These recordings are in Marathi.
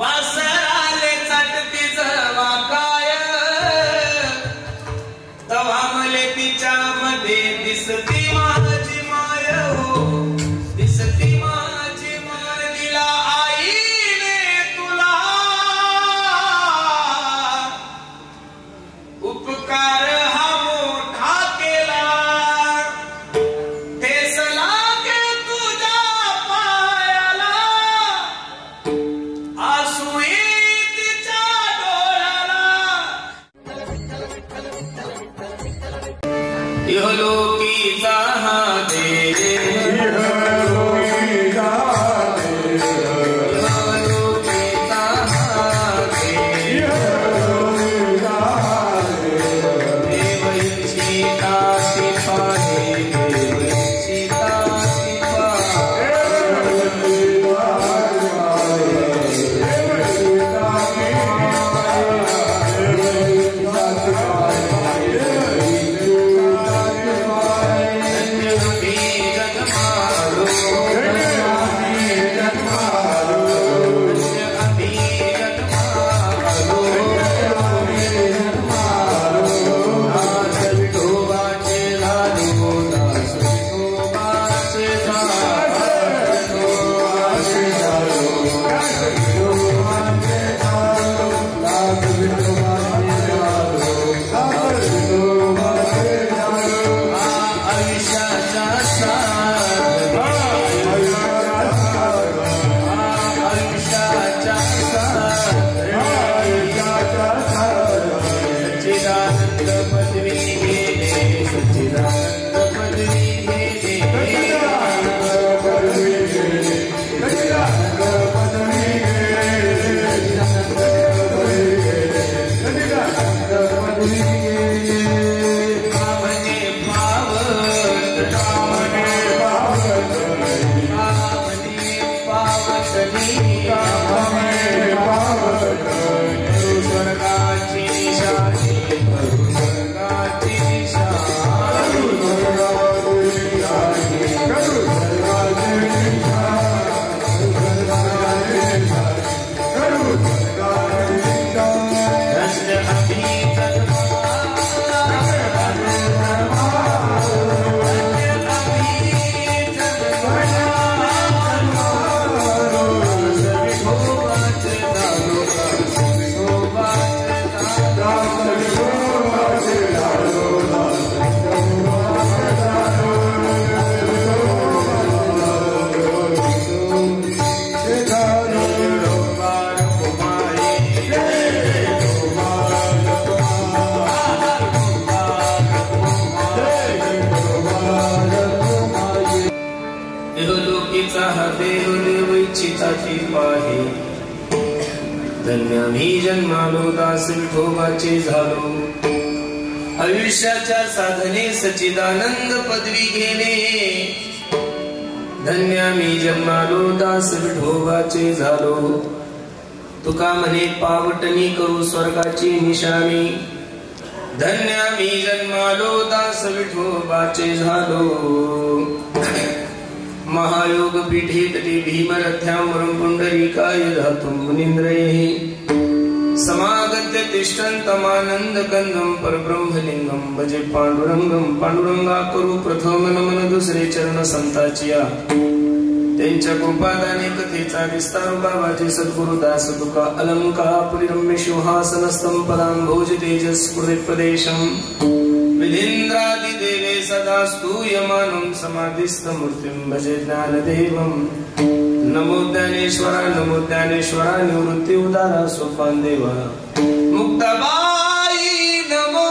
वासराले चटती जवा काय तवा मले तिच्या मध्ये दिसती माझी माय हो दिसती माझी माय दिला आईने तुला उपकार हा मोठा केला ठेसला के तुझ्या पायाला आसू तिच्या डोळ्याला इहलोकीचा हा देव इहलोकीचा हा देव देव सीता सिपाही देव सीता धन्य मी जन्मालो दास विठोबाचे झालो आयुष्याच्या साधने सच्चिदानंद पदवी घेणे धन्य मी जन्मालो दास विठोबाचे झालो तुका म्हणे पावटणी करू स्वर्गाची निशाणी धन्य मी जन्मालो दास विठोबाचे झालो महायोग पीठे तटे भीमरथ्यामरं पुंडरीकाय धातुं मुनीन्द्रैः समागत्य तिष्ठन्तमानन्दकन्दं परब्रह्मलिंगं भजे पांडुरंगं पांडुरंगा करू प्रथम नमन दुसरे चरण संताचिया त्यांच्या कृपादाने कथेचा विस्तार बाबाचे सद्गुरु दास तुका अलंकापुरी रम्य सिंहासनस्थं पदां भोज तेजस्फुरित प्रदेशं विधीन्द्रादि देवे सदा स्तूयमानं समाधिस्थमूर्तिं भजे ज्ञानदेवं नमो ज्ञानेश्वरा निवृत्ति उदारा सोपान देवा मुक्ताबाई नमो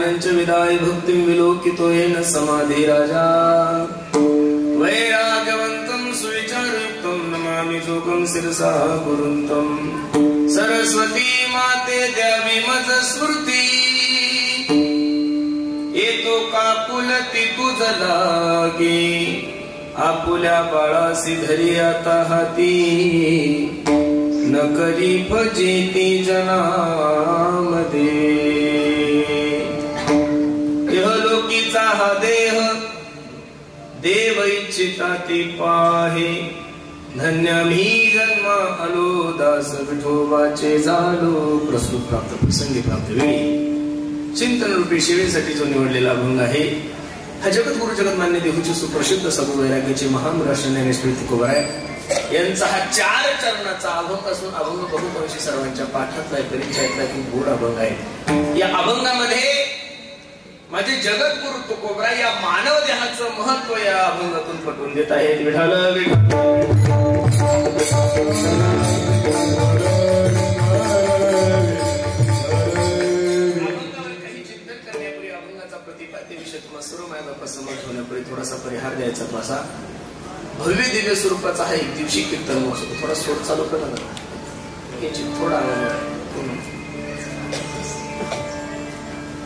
ज्ञानञ्च विदाय भक्तिं विलोकितो येन समाधि राजा वैराग्यवन्तं सुविचारयुक्तं नमामि जोगं शिरसा गुरुन्तं सरस्वती माते द्यावी मज स्मृती येतो काकुलती तुझ लागे आपुल्या बाळासी धरी आता हाती न करी फजिती जनामध्ये इहलोकीचा हा देह देव इच्छिता ती पाहे धन्य मी जन्म आलो दास विठोबाचे झालो प्रस्तुत प्राप्त प्रसंगी प्राप्त वेळी चिंतन रूपी सेवेसाठी जो निवडलेला अभंग आहे हा जगद्गुरु जगन्मान्य देहूचे सुप्रसिद्ध सगुण वैराग्याचे महान राष्ट्रज्ञानी श्री तुकोबाराय यांचा हा 4 चरणाचा अभंग असून अभंग बहुतांशी सर्वांच्या पाठातला परिचयातला खूप गोड अभंग आहे। या अभंगामध्ये माझे जगद्गुरु तुकोबराय या मानव देहाचं महत्व या अभंगातून पटवून देत आहेत। विठाल थोडासा परिहार द्यायचा असा भव्य दिव्य स्वरूपाचा हा एक दिवशी कीर्तन महोत्सव थोडा सोड चालू करा थोडा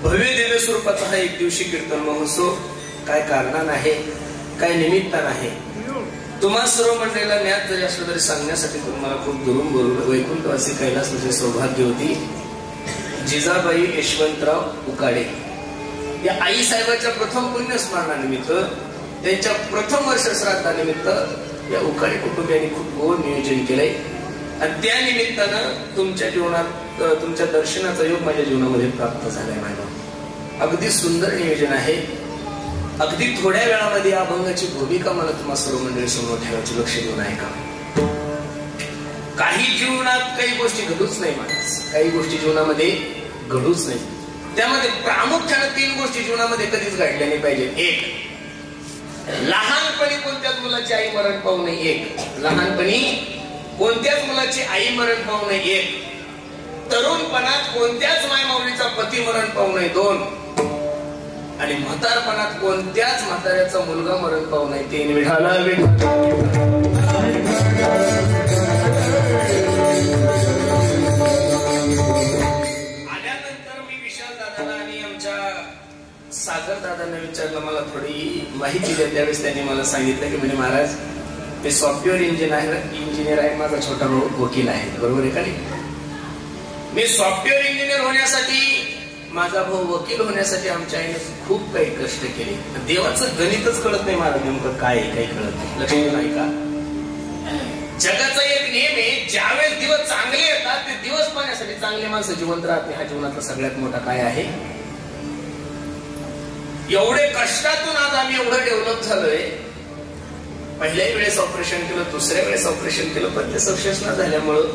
भव्य दिव्य स्वरूपाचा हा एक दिवशी कीर्तन महोत्सव काय कारणानं आहे काय निमित्तानं आहे तुम्हा सर्व मंडळीला ज्ञात जरी असलं तरी सांगण्यासाठी तुम्हाला खूप दुरून बोलवलं वैकुंठवासी कैलास म्हणजे सौभाग्य होती जिजाबाई यशवंतराव उकाडे या आई साहेबाच्या प्रथम पुण्यस्मरणानिमित्त त्यांच्या प्रथम वर्ष श्राद्धानिमित्त या उकाडे कुटुंबियांनी खूप गोड नियोजन केलंय आणि त्या निमित्तानं तुमच्या जीवनात तुमच्या दर्शनाचा योग माझ्या जीवनामध्ये प्राप्त झालाय। मॅडम अगदी सुंदर नियोजन आहे। अगदी थोड्या वेळामध्ये या अभंगाची भूमिका मला तुम्हा सर्व मंडळी समोर ठेवायची लक्ष देऊन ऐका। काही जीवनात काही गोष्टी घडूच नाही माणूस काही गोष्टी जीवनामध्ये घडूच नाही त्यामध्ये प्रामुख्याने 3 गोष्टी जीवनामध्ये कधीच घडल्या नाही पाहिजे। एक लहानपणी कोणत्याच मुलाची आई मरण पावू नये एक लहानपणी कोणत्याच मुलाची आई मरण पावू नये एक तरुणपणात कोणत्याच मायमाऊलीचा पती मरण पावू नये 2 आणि म्हातारपणात कोणत्याच म्हाताऱ्याचा मुलगा मरण पावू नये 3 विठाला सागर दादांना विचारलं मला थोडी माहिती द्या त्यावेळेस त्यांनी मला सांगितलं की म्हणजे महाराज मी सॉफ्टवेअर इंजिनियर आहे माझा छोटा भाऊ वकील आहे बरोबर आहे का नाही मी सॉफ्टवेअर इंजिनियर होण्यासाठी माझा भाऊ वकील होण्यासाठी आमच्या आईने खूप काही कष्ट केले देवाचं गणितच कळत नाही मला नेमकं काय आहे काही कळत नाही लक्ष नाही का जगाचा एक नियम आहे ज्यावेळेस दिवस चांगले येतात ते दिवस पाहण्यासाठी चांगले माणसं जिवंत राहत नाही हा जीवनातला सगळ्यात मोठा काय आहे एवढे कष्टातून आज आम्ही एवढं डेव्हलप झालोय पहिल्याही वेळेस ऑपरेशन केलं दुसऱ्या वेळेस ऑपरेशन केलं पण ते सक्सेस न झाल्यामुळं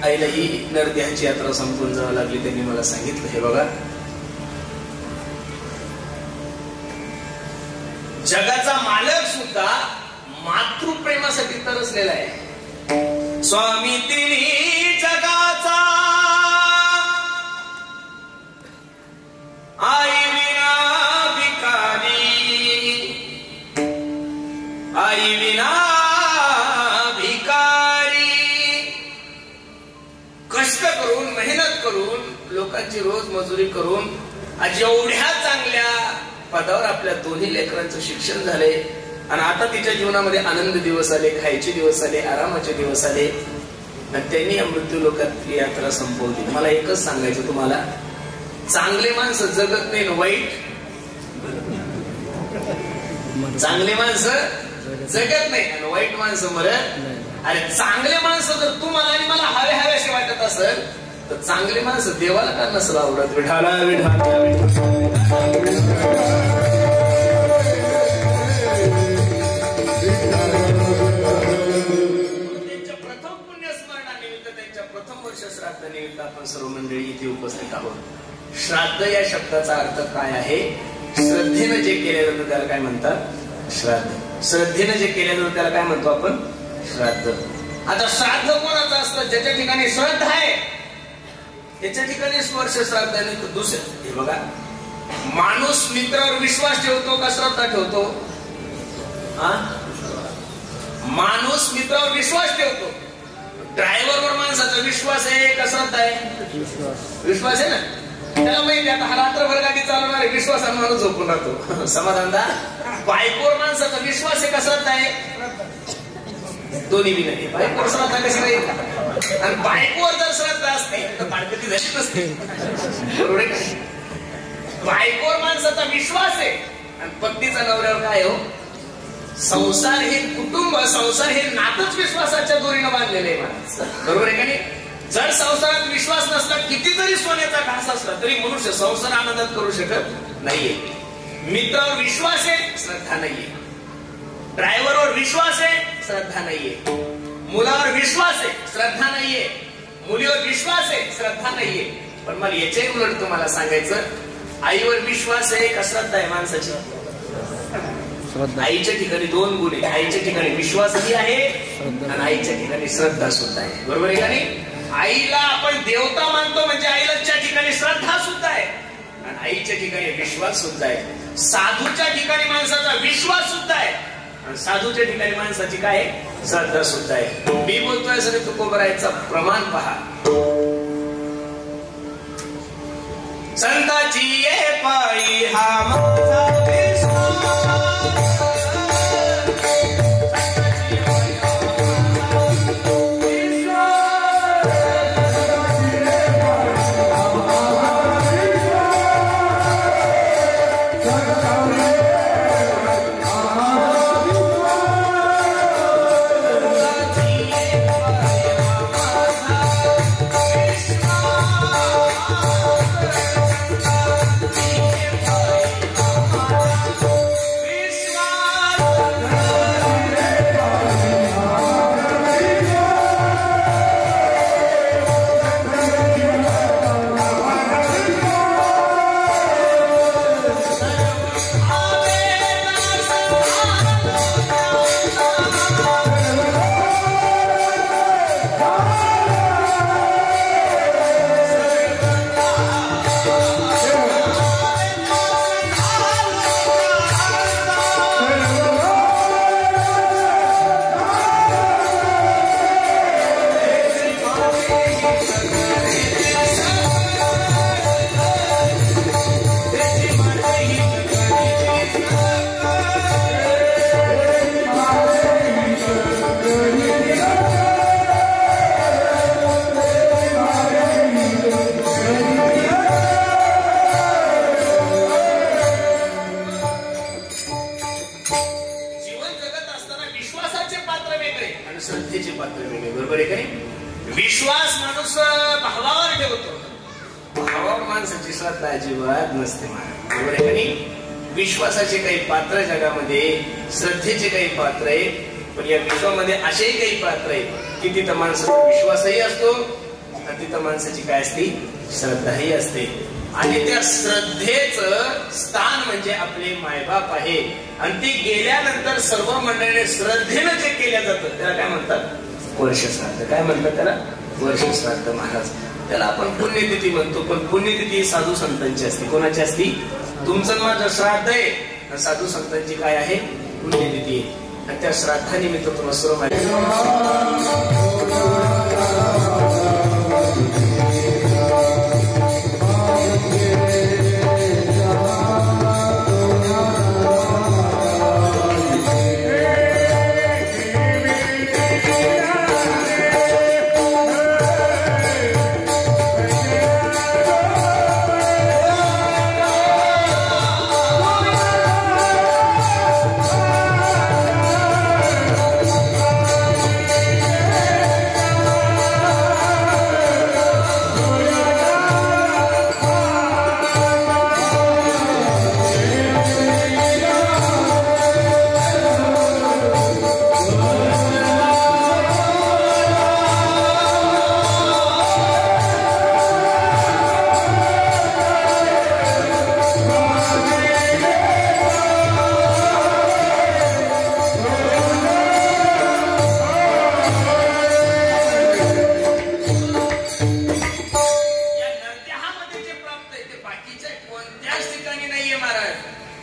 आईला ही नरदेहाची यात्रा संपून जावं लागली त्यांनी मला सांगितलं हे बघा जगाचा मालक सुद्धा मातृप्रेमासाठी तरसलेला आहे स्वामी तिन्ही जगाचा आई आई विना भिकारी कष्ट करून मेहनत करून लोकांची रोज मजुरी करून आज एवढ्या चांगल्या पदावर आपल्या दोन्ही लेकरांचं शिक्षण झाले आणि आता तिच्या जीवनामध्ये आनंद दिवस आले खायचे दिवस आले आरामाचे दिवस आले आणि त्यांनी या मृत्यू लोकातली यात्रा संपवली। मला एकच सांगायचं तुम्हाला चांगले माणसं जगत नाही वाईट चांगले माणसं जगत नाही आणि वाईट माणसं मरत अरे चांगले माणसं जर तुम्हाला आणि मला हवे हवेसे वाटत असेल तर चांगले माणसं देवाला का नसेल आवडत विठाला त्यांच्या प्रथम पुण्यस्मरणानिमित्त त्यांच्या प्रथम वर्ष श्राद्धानिमित्त आपण सर्व मंडळी इथे उपस्थित आहोत। श्राद्ध या शब्दाचा अर्थ काय आहे श्रद्धेनं जे केले जातं त्याला काय म्हणतात श्राद्ध श्रद्धेनं जे केले जातं त्याला काय म्हणतो आपण श्राद्ध। आता श्राद्ध कोणाचं असतं ज्याच्या ठिकाणी श्रद्धा आहे त्याच्या ठिकाणी वर्ष श्राद्धाने दुसरं हे बघा माणूस मित्रावर विश्वास ठेवतो का श्रद्धा ठेवतो? माणूस मित्रावर विश्वास ठेवतो. ड्रायव्हरवर माणसाचा विश्वास आहे का श्रद्धा आहे? विश्वास आहे ना. त्याला माहिती आता हा रात्रभर गाडी चालवणार आहे, विश्वासाने माणूस झोपून राहतो. समाधानदार. बायकोवर माणसाचा विश्वास आहे का श्रद्धा आहे? दोन्ही बी नाही. बायकोवर श्रद्धा कशी राहील? आणि बायकोवर जर श्रद्धा असते तर बाळकती झाली नसते. बरोबर आहे. बायकोवर माणसाचा विश्वास आहे आणि पत्नीचा नवऱ्यावर काय हो? संसार हे कुटुंब, संसार हे नातच विश्वासाच्या दोरीनं बांधलेलं आहे माणूस. बरोबर आहे का नाही? जर संसारात विश्वास नसला, कितीतरी सोन्याचा घास असला तरी मनुष्य संसार आनंदात करू शकत नाहीये. मित्रावर विश्वास आहे, श्रद्धा नाहीये. ड्रायव्हरवर विश्वास आहे, श्रद्धा नाहीये. मुलावर विश्वास आहे, श्रद्धा नाहीये. मुलीवर विश्वास आहे, श्रद्धा नाहीये. पण मला याच्याही उलट तुम्हाला सांगायचं, आईवर विश्वास आहे का श्रद्धा आहे माणसाची? आईच्या ठिकाणी दोन गुण आहेत. आईच्या ठिकाणी विश्वासही आहे आणि आईच्या ठिकाणी श्रद्धा सुद्धा आहे. बरोबर आहे का नाही? आईला आपण देवता मानतो म्हणजे आईच्या ठिकाणी श्रद्धा सुद्धा आहे आणि आईच्या ठिकाणी विश्वास सुद्धा आहे. साधूच्या ठिकाणी माणसाचा विश्वास सुद्धा आहे आणि साधूच्या ठिकाणी माणसाची काय आहे? श्रद्धा सुद्धा आहे. मी बोलतोय सगळे तुकोबरायचं प्रमाण पहा. संताची ये पायी हा माझा विश्वास. विश्वास माणूस भावावर ठेवतो, भावावर माणसाची श्रद्धा अजिबात नसते. बरोबर आहे का नाही? विश्वासाचे काही पात्र जगामध्ये, श्रद्धेचे काही पात्र आहे, पण या विश्वामध्ये असेही काही पात्र आहे की तिथं माणसाचा विश्वासही असतो आणि तिथं माणसाची काय असते? श्रद्धाही असते. आणि त्या श्रद्धेचं स्थान म्हणजे आपले मायबाप आहे आणि ते गेल्यानंतर सर्व मंडळीने श्रद्धेनं जे केलं जातं त्याला काय म्हणतात? वर्ष श्राद्ध. काय म्हणतात त्याला? वर्ष श्राद्ध. महाराज त्याला आपण पुण्यतिथी म्हणतो, पण पुण्यतिथी साधू संतांची असते. कोणाची असती? तुमचं माझं श्राद्ध आहे, साधू संतांची काय आहे? पुण्यतिथी. आणि त्या श्राद्धानिमित्त तुम्हाला सर्व माहिती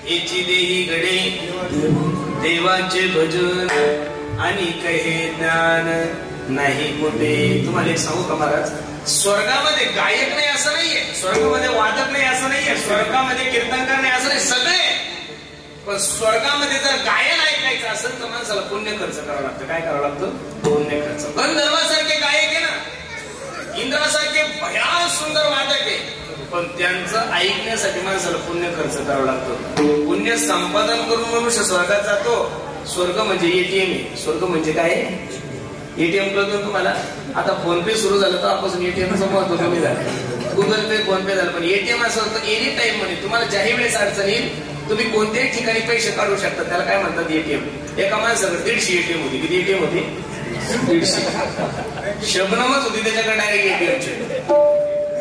हेची देही गडे देवाचे भजन आणि कहे ज्ञान नाही कुठे. तुम्हाला एक सांगू का महाराज, स्वर्गामध्ये गायक नाही असं नाहीये, स्वर्गामध्ये वादक नाही असं नाहीये, स्वर्गामध्ये कीर्तनकार नाही असं नाही, सगळे. पण स्वर्गामध्ये जर गायन ऐकायचं असेल तर माणसाला पुण्य खर्च करावं लागतं. काय करावं लागतं? पुण्य खर्च. गंधर्वासारखे गायक आहे ना, इंद्रासारखे भयान सुंदर वादक आहे, पण त्यांचं ऐकण्यासाठी माणसाला पुण्य खर्च करावं लागतं. पुण्य संपादन करून मनुष्य स्वर्गात जातो. स्वर्ग म्हणजे एटीएम आहे. स्वर्ग म्हणजे काय? एटीएम कळतो तुम्हाला. आता फोन पे सुरू झालं तर आपण एटीएमचं महत्व कमी झालं. गुगल पे, फोन पे झालं, पण एटीएम असं होतं एनी टाइम मध्ये तुम्हाला ज्याही वेळेस अडचण येईल तुम्ही कोणत्याही ठिकाणी पैसे काढू शकता. त्याला काय म्हणतात? एटीएम. एका माणसाकडे 150 एटीएम होती. किती एटीएम होती? 150. शबनमच होती त्याच्याकडे डायरेक्ट एटीएमचे.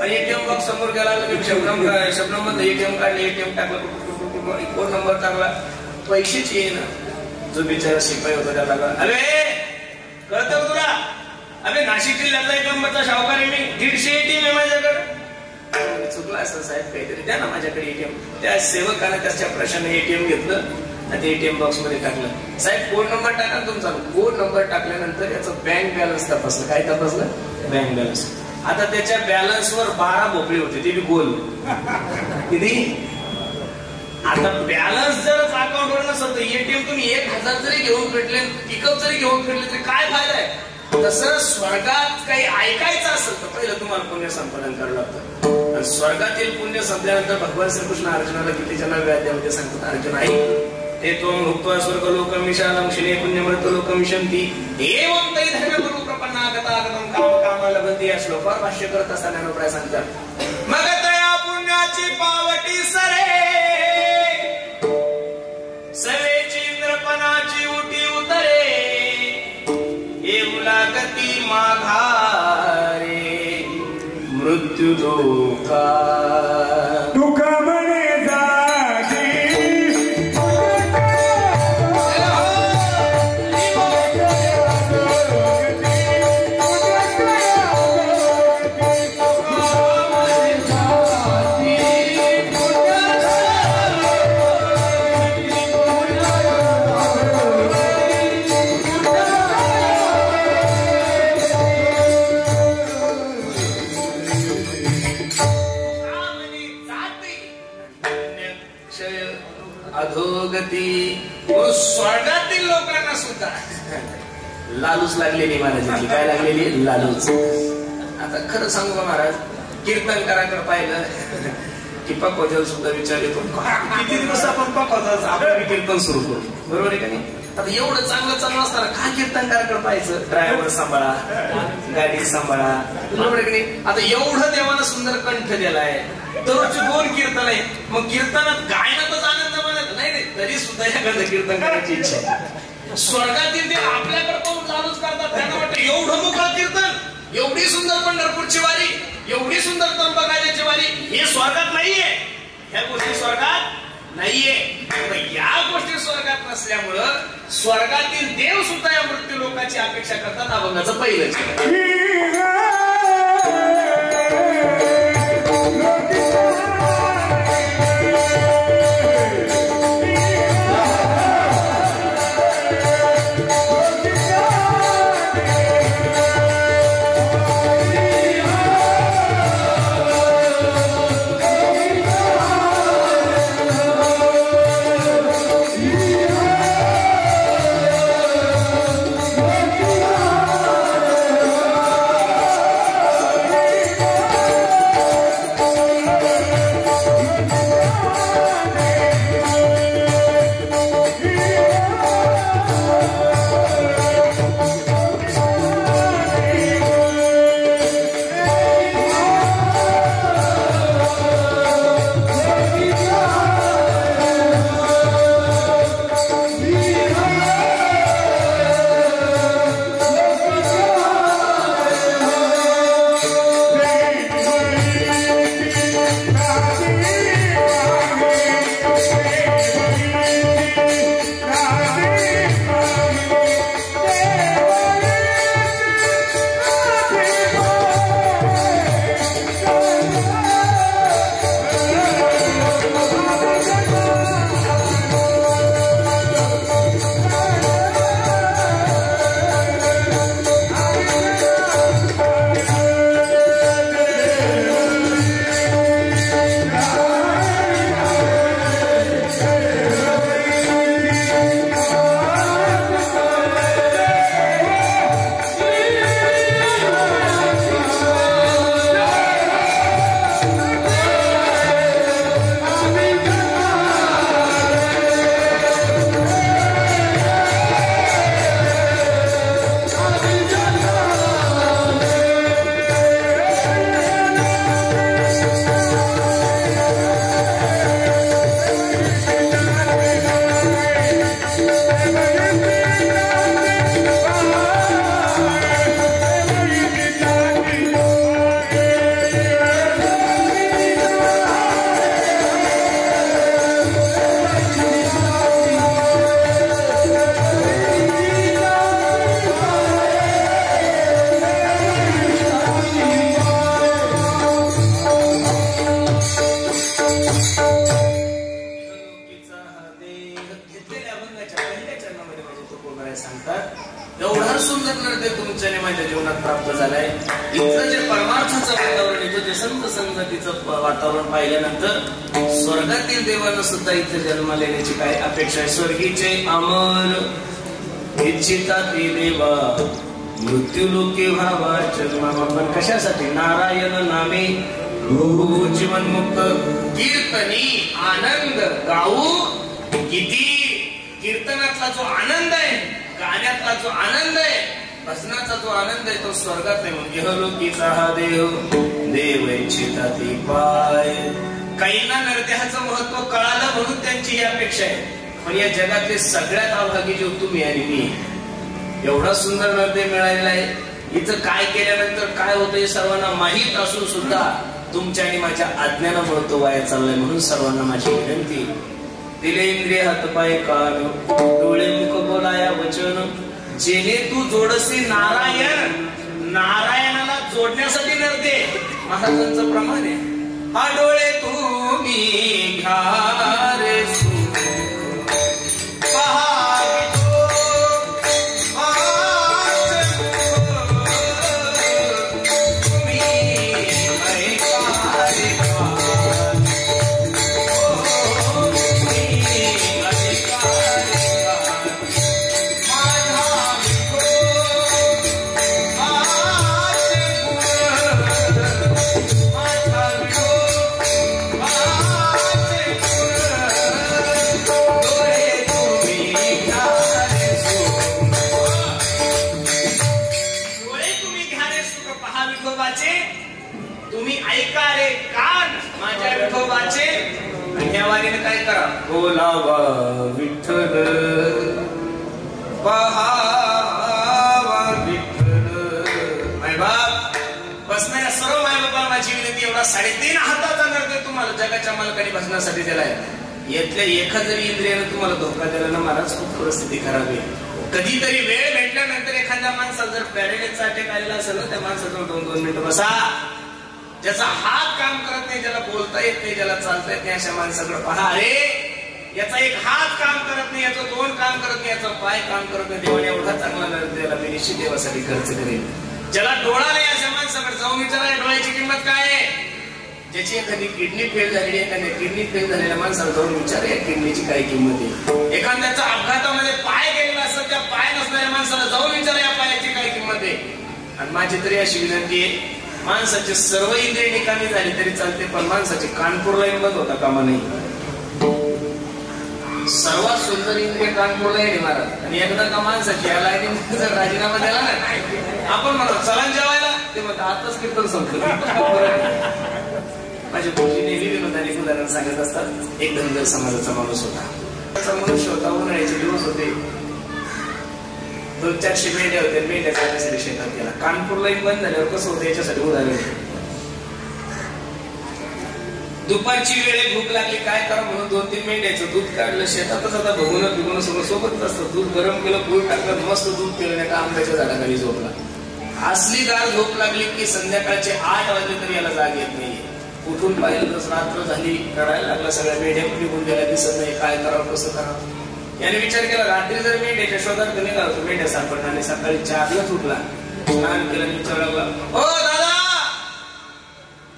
आणि एटीएम बॉक्स समोर गेला शबनम मधलं एटीएम काढले, एटीएम टाकलं, कोड नंबर टाकला, पैसेच येईना. जो बिचारा शिपाई होता त्याला, अरे कळतं तुला? अरे नाशिक जिल्ह्यातला 1 नंबरचा शाहूकार आहे मी, 150 एटीएम आहे माझ्याकडे. चुकला असं साहेब, काहीतरी द्या ना माझ्याकडे एटीएम. त्या सेवकाने त्याच्या प्रश्नाने एटीएम घेतलं आणि ते एटीएम बॉक्स मध्ये टाकलं. साहेब कोड नंबर टाका तुमचा. कोड नंबर टाकल्यानंतर याचं बँक बॅलन्स तपासलं. काय तपासलं? Bank balance. आता त्याच्या बॅलन्सवर 12 भोपळे होते, ते बी गोल. किती? आता बॅलन्स जर अकाउंटवर नसेल तर एटीएम तुम्ही 1000 जरी घेऊन फिरले, पिकअप जरी घेऊन फिरले तरी काय फायदा आहे? तसं स्वर्गात काही ऐकायचं असेल तर पहिलं तुम्हाला पुण्य संपादन करावं लागतं. आणि स्वर्गातील पुण्य संपल्यानंतर भगवान श्रीकृष्ण अर्जुनाला गीतेच्या 9व्या अध्यायामध्ये सांगतात, अर्जुन आई ते त्वं भुक्त्वा स्वर्गलोकमिशालं क्षणे पुण्यमृतलोकमिशन्ति एवं तै धर्मगुरु प्रपन्ना गतागतं कामकामा लभन्ति. या श्लोकावर भाष्य करत असताना ज्ञानोबराय सांगतात, मग तया पुण्याची पावटी सरे सवेची इंद्रपणाची उटी उतरे हे मुलागती माघारे मृत्यू धोका तुका म्हणे अधोगती. स्वर्गातील लोकांना सुद्धा लालूच लागलेली महाराजांची. काय लागलेली? लालूच. आता खरं सांगू का महाराज, कीर्तनकाराकडे पाहिलं की पकवाजाला सुद्धा विचार येतो, किती दिवस आपण पकवाजाचं आपण कीर्तन सुरू करू. बरोबर आहे का नाही? आता एवढं चांगलं चालू असताना का कीर्तनकाराकडे पाहायचं? ड्रायव्हर सांभाळा, गाडी सांभाळा. बरोबर आहे की नाही? आता एवढं देवानं सुंदर कंठ दिलाय, दररोजचे 2 कीर्तन आहे. मग कीर्तनात गायनातच आनंद मानत नाही, तरी सुद्धा एखादं कीर्तन करायची इच्छा. स्वर्गातील ते आपल्याकडे पाहून चालूच करतात. त्यांना वाटतं एवढं मोकळं कीर्तन, एवढी सुंदर पंढरपूरची वारी, एवढी सुंदर त्र्यंबकाची वारी, हे स्वर्गात नाहीये. ह्या गोष्टी स्वर्गात नाहीये. या गोष्टी स्वर्गात नसल्यामुळं स्वर्गातील देव सुद्धा या मृत्यू लोकांची अपेक्षा करतात. अभंगाचं पहिलं सांगतात एवढा सुंदर नृत्य तुमच्याने माझ्या जीवनात प्राप्त झालाय. इथलं जे परमार्थाचं वातावरण, इथं जे संत संगतीचं वातावरण पाहिल्यानंतर स्वर्गातील देवानं सुद्धा इथे जन्माला येण्याची काय अपेक्षा आहे. स्वर्गीचे अमर इच्छिता ते देवा मृत्यू लोके व्हावा जन्मा. पण कशासाठी? नारायण नामे जीवन मुक्त कीर्तनी आनंद गाऊ. किती कीर्तनातला जो आनंद आहे, गाण्यातला जो आनंद आहे, भजनाचा जो आनंद आहे तो स्वर्गात नाही. म्हणजे इहलोकीचा हा देव देव इच्छिता ती पाय. काहींना नरदेहाचं महत्व कळालं म्हणून त्यांची ही अपेक्षा आहे. पण या जगातले सगळ्यात अभागी जीव तुम्ही आणि मी. एवढा सुंदर नरदेह मिळालेला आहे. इथं काय केल्यानंतर काय होतं हे सर्वांना माहीत असून सुद्धा तुमच्या आणि माझ्या अज्ञानामुळे तो वाया चाललाय. म्हणून सर्वांना माझी विनंती, दिले इंद्रिय हात पाय कान डोळे मुख बोलाया वचन, जेणे तू जोडसी नारायण. नारायणाला जोडण्यासाठी नरदेह महाराजांचं प्रमाण आहे. हा डोळे तुम्ही घ्या रे तुम्ही ऐका रे कान माझ्या विठोबाचे. ह्या वारीने काय करा? बोलावा विठ्ठल पहावा विठ्ठल. मायबाप बसणाऱ्या सर्व मायबापाला माझी विनंती, एवढा 3.5 हाताचा नरदेह तुम्हाला जगाच्या मालकाने भजनासाठी दिलाय. यातल्या एका जरी इंद्रियानं तुम्हाला धोका दिला ना महाराज, खूप परिस्थिती खराब आहे. कधीतरी वेळ भेटल्यानंतर एखाद्या माणसाला जर पॅरालिसिसचा अटॅक आलेला असेल ना, त्या माणसाजवळ 2-2 मिनिटं बसा. ज्याचा हात काम करत नाही, ज्याला बोलता येत नाही, ज्याला चालता येत नाही, अशा माणसाकडे पहा. अरे याचा एक हात काम करत नाही, याचं 2 काम करत नाही, याचा पाय काम करत नाही. देवाने एवढा चांगला नरदेह मी निश्चित देवासाठी खर्च करेन. ज्याला डोळा नाही अशा माणसाकडे जाऊन विचारा डोळ्याची किंमत काय आहे. ज्याची एखादी किडनी फेल झालेली, एखाद्या किडनी फेल झालेल्या माणसाला जाऊन विचारा या किडनीची काय किंमत आहे. एखाद्याचा अपघातामध्ये पाय गेलेला असं, त्या पाय नसणाऱ्या माणसाला जाऊन विचारा या पायाची काय किंमत आहे. आणि माझी तरी अशी विनंती आहे, माणसाचे सर्व इंद्रिय निकामी झाली तरी चालते, पण माणसाची कानपूर लाईन बंद होता कामा नाही. सर्वात सुंदर इंद्रिय कानपूर लाईन महाराज. आणि एकदा का माणसाची या लाईनीमध्ये जर राजीनामा दिला ना, आपण म्हणतो चला जेवायला, ते म्हणतात आताच कीर्तन संपलं. माझ्या गुरुजी नेहमी विनोदाने उदाहरण सांगत असतात. एक धनगर समाजाचा माणूस होता. त्याचा मनुष्य होता. उन्हाळ्याचे दिवस होते. 200-400 मेंढ्या होत्या. मेंढ्या काढण्यासाठी शेतात गेला. कानपूर लाईन बंद झाल्यावर कसं होतं याच्यासाठी उदाहरण. दुपारची वेळ, भूक लागली, काय करा म्हणून 2-3 मेंढ्याचं दूध काढलं. शेतातच आता भगुन बिगुन सगळं सोबतच असतं. दूध गरम केलं, गुळ टाकलं, मस्त दूध पिलं. नाही का आंब्याच्या झाडाखाली झोपला. असली गार झोप लागली की संध्याकाळचे 8 वाजले तरी याला जाग येत नाहीये. उठून पाहिलं तर रात्र झाली. रडायला लागला. सगळ्या मेंढ्या निघून गेल्या, दिसत नाही. काय करावं, कसं करावं. याने विचार केला, रात्री जर मेंढ्याच्या शोधात निघाला तर मेंढ्या सापडणार नाही. सकाळी 4लाच उठला, स्नान केलं, विचार लागला, ओ दादा,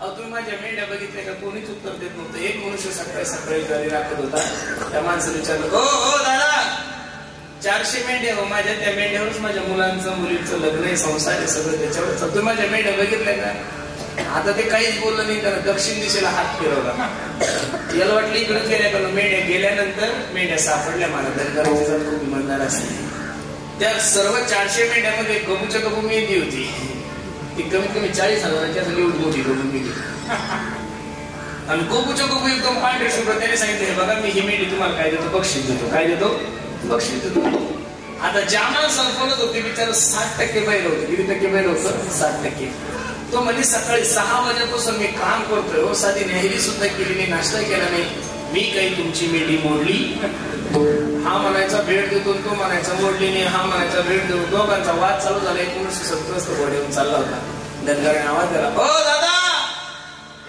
अहो तुम्ही माझ्या मेंढ्या बघितल्या का? कोणीच उत्तर देत नव्हतं. एक मनुष्य सकाळी सकाळी गाडी राखत होता. त्या माणसाने विचारलं, हो दादा, 400 मेंढ्या हो माझ्या. त्या मेंढ्यावरच माझ्या मुलांचं मुलीचं लग्न आहे, संसार आहे, सगळं त्याच्यावरच. तुम्ही माझ्या मेंढ्या बघितल्या का? आता ते काहीच बोललं नाही. त्यानं दक्षिण दिशेला हात फिरवला. याला वाटलं इकडे गेल्या, पण मेंढ्या गेल्यानंतर मेंढ्या सापडल्या. मला धनगराची जात खूप इमानदार असते. त्या सर्व 400 मेंढ्यामध्ये गबूच्या गबू मेंढी होती. ती कमीत कमी 40,000ची असं एवढी मोठी गबू मेंढी. आणि गबूच्या गबू एकदम पांढरे शुभ्र. त्याने सांगितलं, बघा मी ही मेंढी तुम्हाला काय देतो? बक्षीस देतो. काय देतो? बक्षीस देतो. आता ज्या माणसाला बोलत होते बिचारा 60% बैल होते. किती टक्के बैल होतं? 60%. तो म्हणजे सकाळी 6 वाजेपासून मी काम करतोय. हो, साधी न्याहरी सुद्धा केली नाही, नाश्ता केला नाही. मी काही तुमची मेंढी मोडली? हा म्हणायचा भेट देतो, तो म्हणायचा मोडली नाही. हा म्हणायचा भेट देतो. दोघांचा वाद चालू झाला. 1970 घोड्यावरून चालला होता. धनगराने आवाज दिला, ओ दादा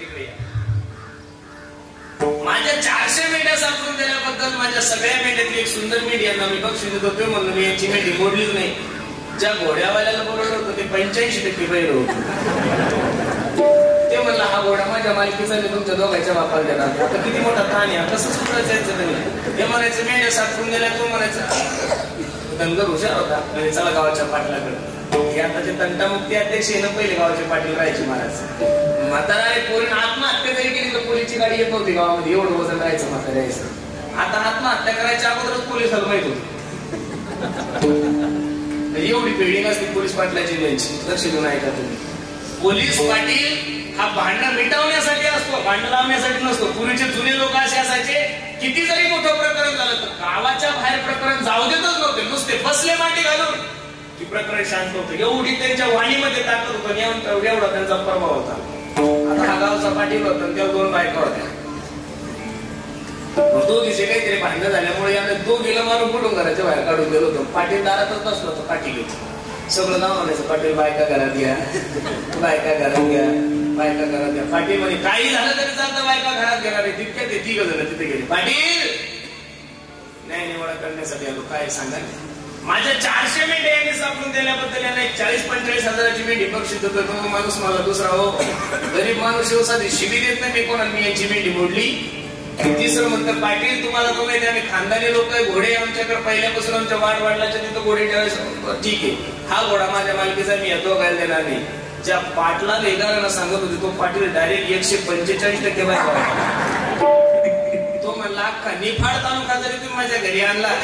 इकडे या. माझ्या 400 मेंढ्या सापडून दिल्याबद्दल माझ्या सगळ्या मेंढ्यातली एक सुंदर मेंढी यांना मी बक्षीस देतो. ते म्हणलं मी यांची मेंढी मोडलीच नाही. ज्या घोड्यावाल्याला बोलवलं होतं ते 85% बैल होतं. ते म्हणलं हा घोडा माझ्या मालकीचा मी तुमच्या दोघांच्या बापाला देणार. आता किती मोठा ताण आहे, कसं सुद्धा जायचं नाही. हे म्हणायचं मेंढ्या सापडून दिल्या, तो म्हणायचं धनगर हुशार होता म्हणजे चला गावाच्या पाटलाकडे. आताचे तंटामुक्ती अध्यक्ष आहे ना, पहिले गावाचे पाटील राहायचे महाराज. म्हातारा पोरीनं आत्महत्या जरी केली तर पोलीसची गाडी येत नव्हती गावामध्ये, एवढं वजन राहायचं म्हाताऱ्याचं. आता आत्महत्या करायच्या अगोदरच पोलिसाला माहित होती. एवढी बिल्डिंग असते पोलीस पाटलाची त्यांची. लक्ष देऊन ऐका तुम्ही. पोलीस पाटील हा भांडण मिटवण्यासाठी असतो, भांडण लावण्यासाठी नसतो. पूर्वीचे जुने लोक असे असायचे, किती जरी मोठं प्रकरण झालं तर गावाच्या बाहेर प्रकरण जाऊ देतच नव्हते. नुसते बसले माटी घालून की प्रकरण शांत होतं. एवढी त्यांच्या वाणीमध्ये ताकद होतं, एवढा त्यांचा प्रभाव होता. आता हा गावचा पाटील होता, त्याला 2 बायका होत्या. दोघीचे काहीतरी भांडण झाल्यामुळे याने दोघीला मारून कुठून घराच्या बाहेर काढून गेलो होतो. पाटील दारातच नसलो होतो. पाटील सगळं नाव म्हणायचं, पाटील बायका घरात घ्या, बायका घरात घ्या, बायका घरात घ्या. पाटील म्हणजे काही झालं तरी चालतं, बायका घरात घेणार आहे. तितक्या ते 3 जण तिथे गेले. पाटील न्याय निवाडा करण्यासाठी आलो. काय सांगा, माझ्या 400 मेंढ्या यांनी सापडून दिल्याबद्दल यांना 40-45 हजाराची मेंढी बक्षीस देतो. तो माणूस मला दुसरा हो, गरीब माणूस येऊ साधी शिबी देत नाही मी कोणाला. मी यांची मेंढी मोडली. तिसरं म्हणतं पाटील तुम्हाला तो माहिती आम्ही खानदानी लोक आहे, घोडे आमच्याकडे पहिल्यापासून आमच्या वाढवाडलाच्या तिथं घोडे ठेवायचं. ठीक आहे, हा घोडा माझ्या मालकीचा, मी येतो काय देणार नाही. ज्या पाटला वेगाला सांगत होते तो पाटील डायरेक्ट 145% बायका. तो म्हणला अख्खा निफाड तालुका जरी तुम्ही माझ्या घरी आणला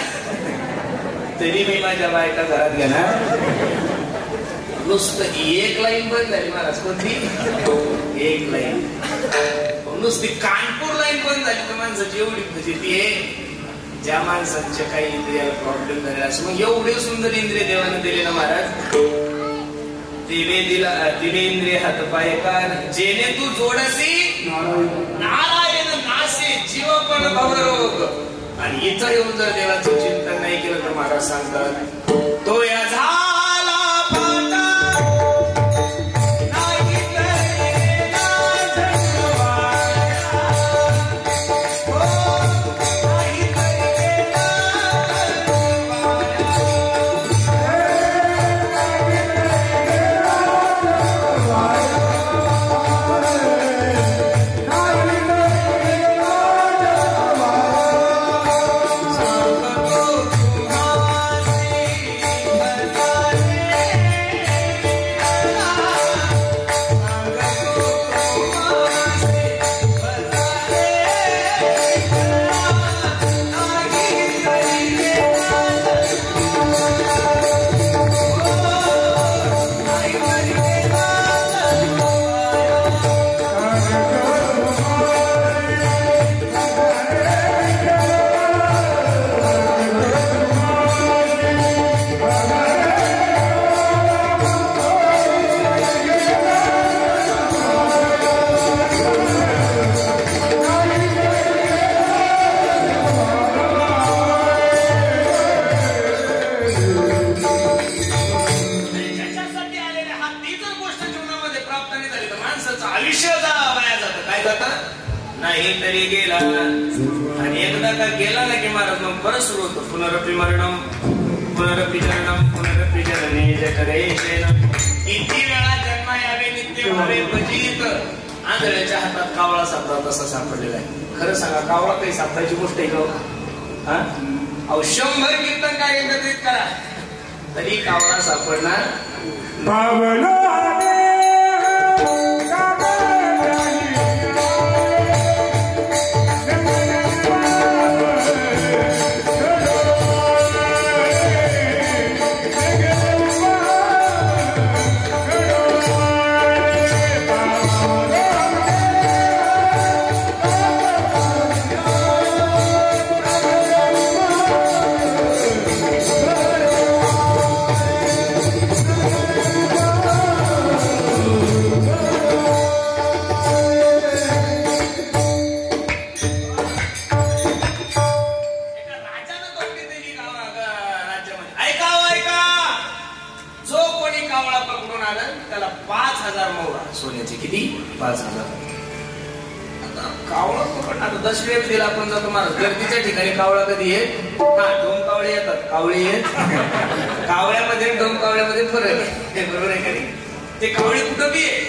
तरी मी माझ्या बायका घरात घेणार. नुसतं एक लाईन बंद झाली महाराज. कोणती एक लाईन? नुसती कानपूर लाईन बंद झाली तर माणसाची एवढी फजिती आहे. ज्या माणसांच्या काही इंद्रियाला प्रॉब्लेम झाले असे, मग एवढे सुंदर इंद्रिय देवाने दिले ना महाराज. दिले दिले इंद्रिय हात पाय कान, जेणे तू जोडसी नारायण नासे जीव पण भवरोग. आणि इथं येऊन जर देवाचं चिंतन नाही केलं तर महाराज सांगतात तो या झाला पाटा. पुनरपि मरणम पुनरपि जननम पुनरपि जनने जठरेशेन. किती वेळा जन्म यावे नित्य व्हावे भजित. आंधळ्याच्या हातात कावळा सापडा तसा सापडलेला आहे. खरं सांगा, कावळा काही सापडायची गोष्ट आहे का? अहो 100 कीर्तन काय एकत्रित करा तरी कावळा सापडणार. त्याला 5,000 मोहरा सोन्याचे. किती? 5,000. आता कावळा पकड आता दशवेळ दिला आपण जातो महाराज गर्दीच्या ठिकाणी कावळा कधी येत हा डोम कावळे येतात कावळे येत कावळ्यामध्ये डोम कावळ्यामध्ये फरक आहे बरोबर आहे का ते कावळे कुठं बी आहे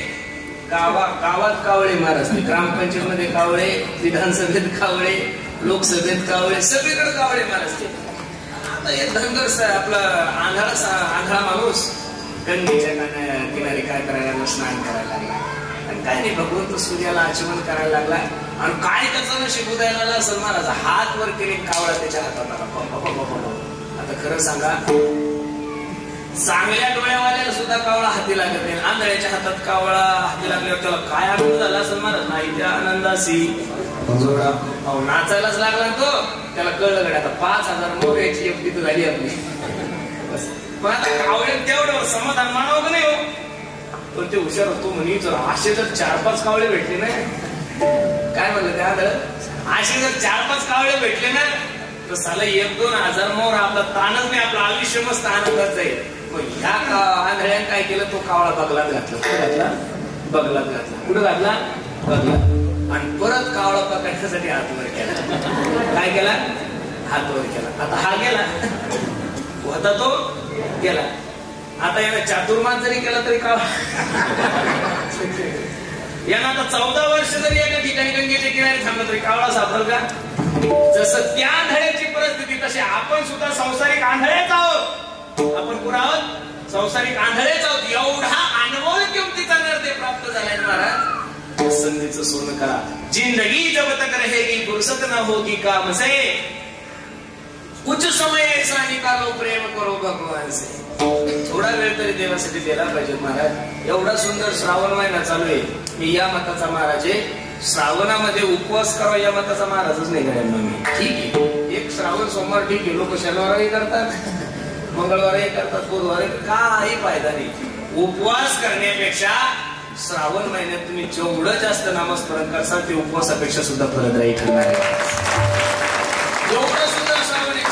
गावात कावळे महाराज ग्रामपंचायत मध्ये कावळे विधानसभेत कावळे लोकसभेत कावळे सगळीकडे कावळे महाराज आता हे धनगर आपला आंधळा माणूस गंगेच्या किनारी काय करायला लागला स्नान करायला लागला आणि काय नाही भगवंत सूर्याला आचमन करायला लागला आणि काय त्याचं नशीब उदायला लागला असं महाराज हात वर केले कावळा त्याच्या हातात आला आता खरं सांगा चांगल्या डोळ्यावाल्याला सुद्धा कावळा हाती लागत नाही आंधळ्याच्या हातात कावळा हाती लागल्यावर त्याला काय आनंद झाला असं महाराज नाही त्या आनंदाशी जोडा नाचायलाच लागला तो त्याला कळलं गड्या आता 5,000 मोर याची एक तिथं झाली आपली पण आता कावळे तेवढं समाधान मानावं का नाही हो पण ते हुशार होतो म्हणे जर असे जर 4-5 कावळे भेटले ना काय म्हणलं त्या असे जर 4-5 कावळे भेटले ना तर साला 1-2 हजार मोर आपला ताणच नाही आपलं आयुष्य मस्त आनंदात जाईल मग ह्या आंधळ्यानं काय केलं तो कावळा बगलात घातला कुठं घातला बगलात घातला कुठं घातला बगलात आणि परत कावळा पकडण्यासाठी हात वर केला काय केला हात वर केला आता हा गेला होता तो गेला आता याला चातुर्मास जरी केला तरी कावळा यानं आता 14 वर्ष जरी एका ठिकाणी गंगेच्या किनारी थांबलं तरी कावळा सापडल का जसं त्या आंधळ्याची परिस्थिती तशी आपण सुद्धा संसारिक आंधळेच आहोत आपण कोण आहोत संसारिक आंधळेच आहोत एवढा अनमोल किमतीचा नरते प्राप्त झालाय महाराज संधीचं सोनं करा जिंदगी जब तक रहेगी फुर्सत न होगी काम से कुछ समय ऐसा निकालो प्रेम करो भगवान से थोडा वेळ तरी देवासाठी दिला पाहिजे महाराज एवढा सुंदर श्रावण महिना चालू आहे मी या मताचा महाराज आहे श्रावणामध्ये उपवास करावा या मताचा महाराजच नाही करायला मी ठीक आहे एक श्रावण सोमवार ठीक आहे लोक शनिवारही करतात मंगळवारही करतात बुधवारही काही फायदा नाही उपवास करण्यापेक्षा श्रावण महिन्यात तुम्ही जेवढं जास्त नामस्मरण करसाल ते उपवासापेक्षा सुद्धा फलदायी ठरणार आहे एवढं सुद्धा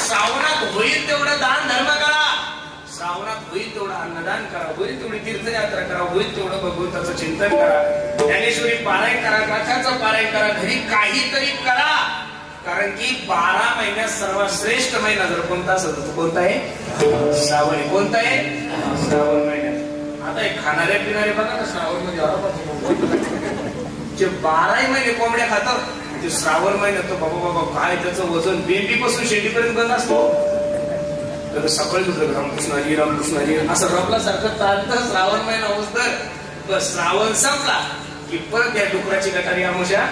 श्रावणात होईल तेवढं दान धर्म करा श्रावणात होईल तेवढं अन्नदान करा होईल तेवढी तीर्थयात्रा करा होईल तेवढं भगवंताचं चिंतन करा ज्ञानेश्वरी पारायण करा गाथाचं पारायण करा घरी काहीतरी करा कारण की 12 महिन्यात सर्वात श्रेष्ठ महिना जर कोणता असेल तर कोणता आहे श्रावण आहे कोणता आहे श्रावण महिन्यात आता एक खाणाऱ्या पिणारे बघा ना श्रावण मध्ये जे 12 महिने कोंबड्या खातात ते श्रावण महिन्यात तो बाबा काय त्याचं वजन बेंबीपासून शेंडीपर्यंत बंद असतो तर सकाळी रामकृष्णाजी असं रपल्यासारखं चालतं श्रावण महिना होत तर श्रावण संपला की परत या डुकराची गटारी आमोशा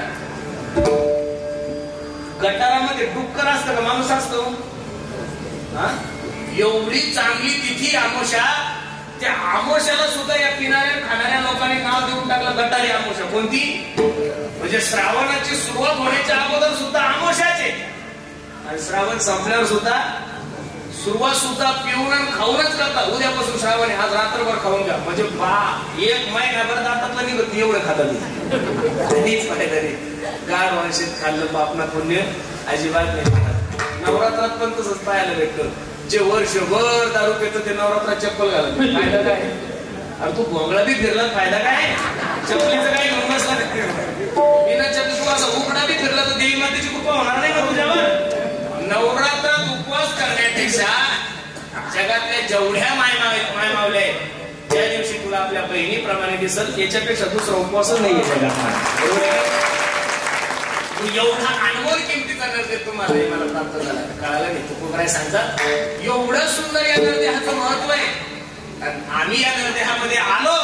गटारामध्ये डुक्कर असतं का माणूस असतो एवढी चांगली तिथी आमोशा त्या आमोशाला सुद्धा या पिणाऱ्या खाणाऱ्या लोकांनी नाव देऊन टाकलं गटारी आमोशा कोणती म्हणजे श्रावणाची सुरुवात होण्याच्या अगोदर सुद्धा आमोशाचे आणि श्रावण संपल्यावर सुद्धा सुरुवात सुद्धा पिऊन आणि खाऊनच करतात उद्यापासून श्रावण आज रात्रभर खाऊन घ्या म्हणजे 1 महिनाभर दातातलं निघत एवढं खातात काहीच फायदा नाही गाड वर्षात खाल्लं पापना पुण्य अजिबात नाही नवरात्रात पण तसंच पाहायला भेटतं जे वर्षभर दारू पितं ते नवरात्रात चप्पल घालत फायदा काय अरे तू भोंगळा बी फिरला फायदा काय चप्पलीचं काही घेऊन बसला बिना चप्पली तू असा उकडा बी फिरला तर देवी मातेची कृपा होणार नाही का तुझ्यावर नवरात्रात उपवास करण्यापेक्षा जगातल्या जेवढ्या मायमावल्या त्या दिवशी तुला आपल्या बहिणीप्रमाणे दिसल याच्यापेक्षा दुसरा उपवासच नाहीये जगात तू एवढा अनमोल किमतीचा नरदेह तुम्हाला मला प्राप्त झाला कळाला नाही तू काय सांगतात एवढं सुंदर या नरदेहाचं महत्व आहे आणि आम्ही या नरदेहामध्ये आलो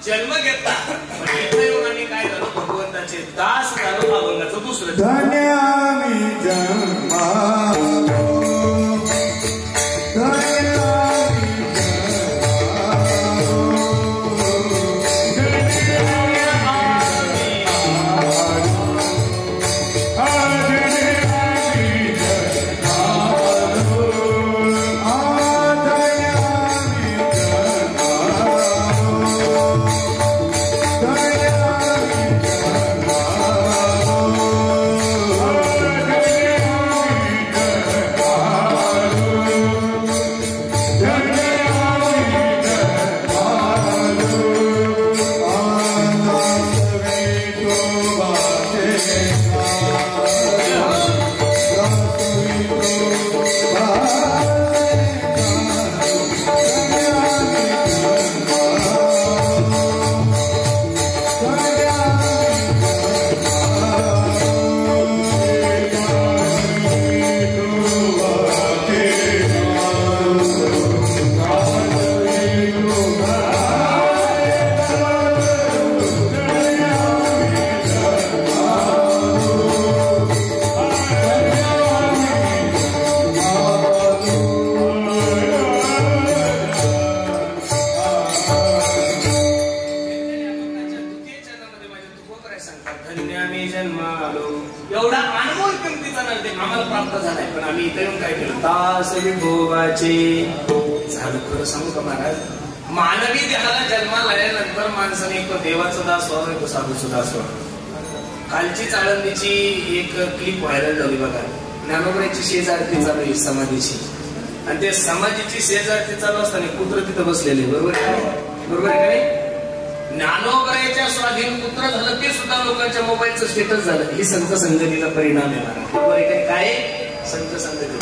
जन्म घेतला पण इथं येऊन आम्ही काय झालो भगवंताचे दास झालो अभंगाचं दुसरं धन्य आम्ही जन्मालो नव्हता झालाय, पण आम्ही इथे येऊन काय केलं, दास विठोबाचे झालं. खरं सांगू का महाराज, मानवी देहाला जन्माला आल्यानंतर माणसाने एक देवाचा दास व्हावा, एक साधूचा दास व्हावा. कालचीच आळंदीची एक क्लिप व्हायरल झाली बघा, ज्ञानोबराची शेजारती चालू आहे समाधीची, आणि ते समाधीची शेजारती चालू असताना पुत्र तिथं बसलेले. बरोबर आहे, बरोबर आहे का नाही? ज्ञानोबराच्या स्वाधीन पुत्र झालं ते सुद्धा लोकांच्या मोबाईलचं स्टेटस झालं. ही संत संगतीचा परिणाम आहे. बरोबर आहे काय? संत संगती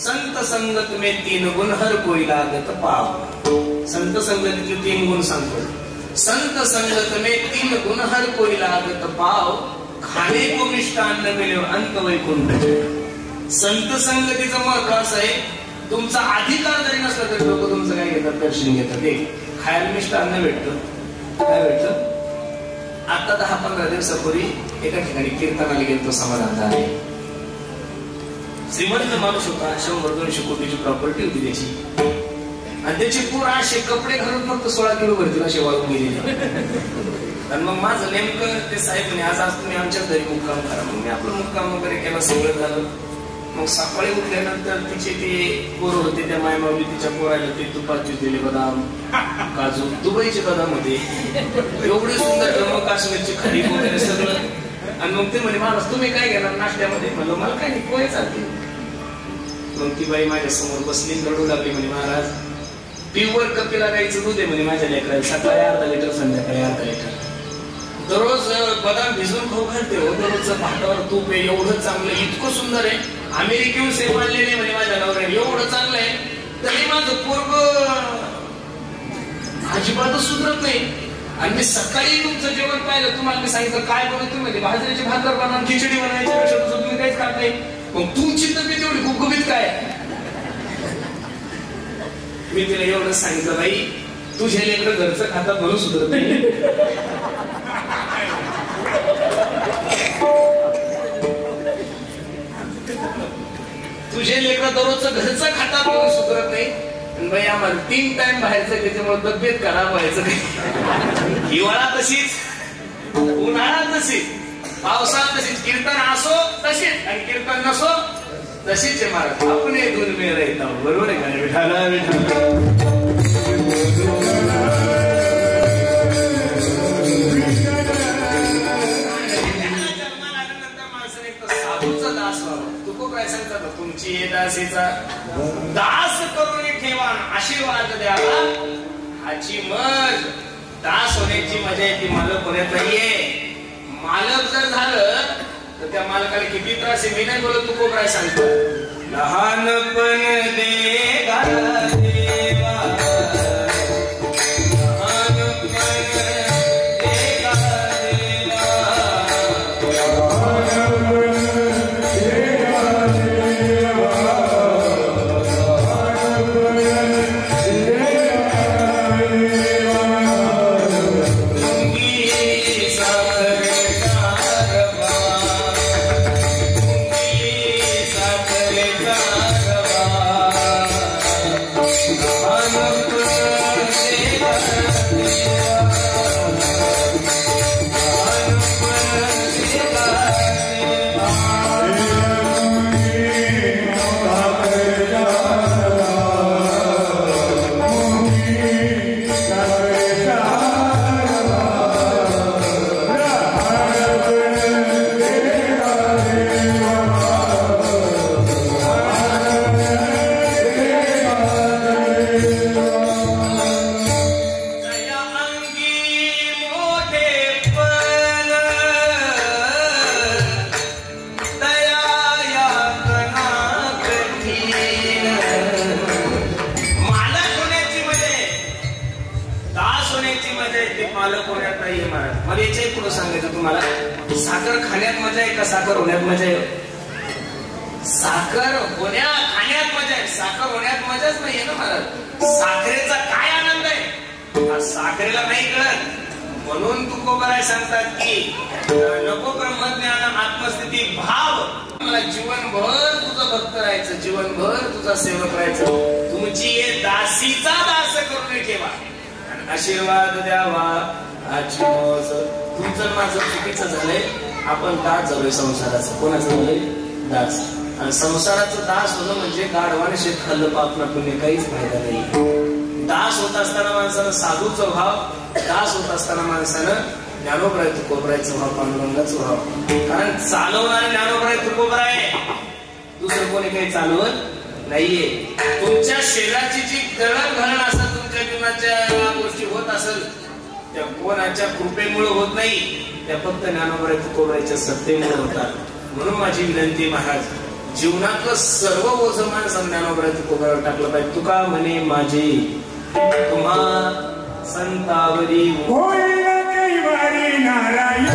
संत संगत में 3 गुण हर कोई लागत पाव. संत संगतीचे 3 गुण सांगतो. संत संगत में 3 गुण हर कोई लागत पाव, खाणे को मिष्टान्न मिळेल अंत वैकुंठ. संत संगतीचं महत्व असं आहे, तुमचा अधिकार जरी नसला तरी लोक तुमचं काय घेतात, दर्शन घेतात. एक खायला मिष्टान्न भेटतं. काय भेटतं? आता 10-15 दिवसापूर्वी एका ठिकाणी कीर्तनाला गेलो, समाधान झाले. श्रीमंत माणूस होता, 100-200 कोटीची प्रॉपर्टी होती त्याची, आणि त्याची पोर असे कपडे घालून फक्त 16 किलो भरतील असे वाळून गेलेले. आणि मग माझं नेमकं ते साहेब म्हणे आज तुम्ही आमच्या घरी मुक्काम करा. मग मी आपलं मुक्काम वगैरे केला, सगळं झालं. मग सकाळी उठल्यानंतर तिचे ते पोरं होते, त्या मायमावली तिच्या पोराला ते तुपाचे दिले बदाम, काजू, दुबईचे बदाम होते, एवढे सुंदर जम्मू काश्मीरची खडी वगैरे सगळं. आणि मग ते म्हणे महाराज तुम्ही काय घेणार नाश्त्यामध्ये? म्हणलं मला काय नाही, पोहे चालते. मग ती बाई माझ्या समोर बसली, रडू लागली. म्हणे महाराज प्युअर कपिला गाईचं दूध आहे म्हणे माझ्या लेकराला, सकाळी अर्धा लिटर संध्याकाळी अर्धा लिटर. दररोज बदाम भिजवून खाऊ घालते हो, दररोजचं भातावर तूप आहे, एवढं चांगलं, इतकं सुंदर आहे. अमेरिकेहून सेव आणलेले म्हणे माझ्या नवऱ्याने, एवढं चांगलं आहे. तरी माझं पोरग अजिबातच सुधरत नाही. आणि मी सकाळी तुमचं जेवण पाहिलं, तुम्हाला मी सांगितलं काय बनवतो म्हणजे बाजरीची भाकर बनवून खिचडी बनवायची, तुम्ही काहीच खात नाही. मग तुमची तब्येत एवढी गुबगुबीत काय? मी तिला एवढं सांगितलं, बाई तुझ्या लेकरं घरचं खातात म्हणून सुधरत नाही. तुझे लेकरं दररोजचं घरचं खातात म्हणून सुधरत नाही. बाई आम्हाला 3 टाइम बाहेरचं, त्याच्यामुळे तब्येत खराब व्हायचं नाही. हिवाळा तशीच, उन्हाळा तशीच, पावसाळा तशीच, कीर्तन असो तशीच आणि कीर्तन नसो तशीच आहे महाराज. आपण हे दोन मेळ येतात. बरोबर आहे का? विठाला विठाला तुमची दासीचा दास करून ठेवा, आशीर्वाद द्यावा. हाची मज दास होण्याची मजा आहे, ती मालक होण्यात नाहीये. मालक जर झालं तर त्या मालकाला किती त्रास आहे. मी नाही बोलत, तू कोण काय सांगतो. लहानपण देवा देवा होण्याची मजा येते, पालक होण्यात नाहीये महाराज. मला याच्याही पुढे सांगायचं तुम्हाला, साखर खाण्यात मजा आहे का साखर होण्यात मजा आहे? साखर खाण्यात मजा आहे, साखर होण्यात मजाच नाहीये ना महाराज. साखरेचा काय आनंद आहे साखरेला नाही कळत. म्हणून तुकोबाराय सांगतात की नको ब्रह्मज्ञान आत्मस्थिती भाव, मला जीवनभर तुझं भक्त राहायचं, जीवनभर तुझा सेवक राहायचं. तुमची ये दासीचा दास करून ठेवा, आशीर्वाद द्यावा आजची मौज. तुमचं माझं चुकीचं झालंय, आपण दास झालोय संसाराचं. कोणाचं झालंय? दास. आणि संसाराचं दास होणं म्हणजे गाढवाने शेत खाल्लं पापना पुण्य, काहीच फायदा नाही. दास होत असताना माणसानं साधूचा भाव, दास होत असताना माणसानं ज्ञानोबराय तुकोबरायचं भाव, पांडुरंगाचं भाव. कारण चालवणारे ज्ञानोबराय तुकोबराय, दुसरं कोणी काही चालवत नाहीये. तुमच्या शरीराची जी दळणघळण असेल, तुमच्या जीवनाच्या गोष्टी होत असेल, त्या कोणाच्या कृपेमुळे होत नाही, त्या फक्त ज्ञानोबराय तुकोबरायच्या सत्तेमुळे होतात. म्हणून माझी विनंती महाराज, जीवनातलं सर्व ओझं माणसानं ज्ञानोबराय तुकोबरायवर टाकलं पाहिजे. तुका म्हणे माझे तुम्हा संतावरी होईल कैवारी नारायण,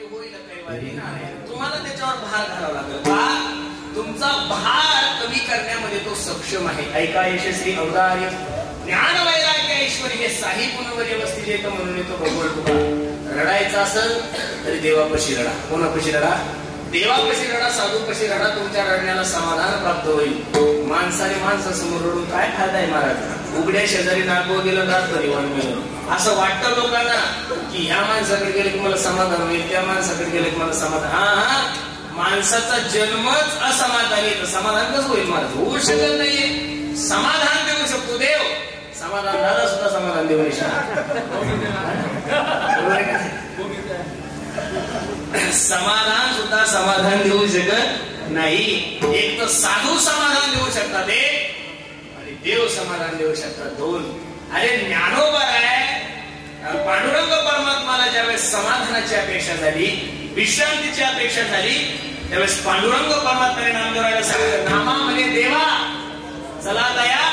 होईल कैवारी नारायण. तुम्हाला त्याच्यावर भार घालावा लागेल का? तुमचा भार कमी करण्यामध्ये तो सक्षम आहे. ऐका यशस्वी अवतार्य ज्ञान वैराग्य ऐश्वर्य हे साही गुणवर व्यवस्थित येतं. म्हणून येतो भगवान तुका. रडायचं असेल तरी देवापाशी रडा. कोणापाशी रडा? देवापाशी रडा, साधूपाशी रडा. तुमच्या रडण्याला समाधान प्राप्त होईल. माणसाने माणसासमोर रडून काय फायदा आहे महाराज? उघड्या शेजारी नागो गेलं रात परिवार मिळून असं वाटतं लोकांना की ह्या माणसाकडे गेले की मला समाधान होईल, त्या माणसाकडे गेले की मला समाधान. हा, माणसाचा जन्मच असमाधानी, तर समाधान कसं होईल महाराज? होऊ शकत नाहीये. समाधान देऊ शकतो देव, समाधान दादा सुद्धा समाधान देऊ नाही समाधान सुद्धा समाधान देऊ शकत नाही. एक तर साधू समाधान देऊ शकतात आणि देव समाधान देऊ शकतात, दोन. अरे ज्ञानोबा आहे, पांडुरंग परमात्माला ज्यावेळेस समाधानाची अपेक्षा झाली, विश्रांतीची अपेक्षा झाली, त्यावेळेस पांडुरंग परमात्म्याने नामदेवाला सांगितलं, नामा म्हणे देवा चला दया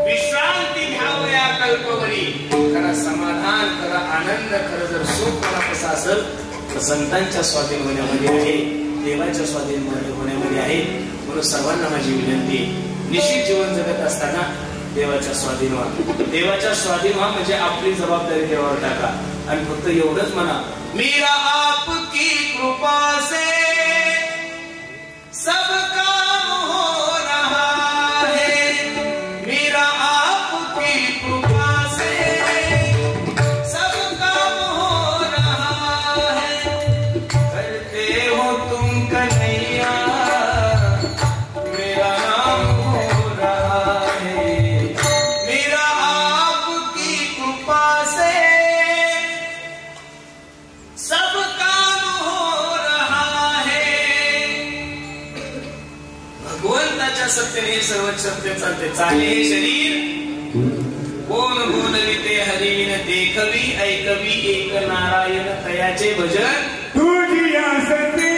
विश्रांती घ्यावं या कल्पवरी. खरा समाधान, खरा आनंद, खरं जर सुख कोणापासून असेल तर संतांच्या स्वाधीन होण्यामध्ये आहे, देवाच्या स्वाधीन होण्यामध्ये आहे. म्हणून सर्वांना माझी विनंती, निश्चित जीवन जगत असताना देवाच्या स्वाधीन व्हा. देवाच्या स्वाधीन व्हा म्हणजे आपली जबाबदारी देवावर टाका आणि फक्त एवढंच म्हणा, मेरा आपकी कृपा से सब काम हो रहा है, मेरा आपकी कृपा से सब काम हो रहा है, करते हो तुम कन्हैया मेरा नाम हो रहा है, मेरा आपकी कृपा से सब काम हो रहा है. भगवंताच्या सत्तेने सर्व सत्य चालते. चाले हे शरीर कोण बोलविते हरिविन देखवी ऐकवी एक नारायण तयाचे भजन तुझी आसते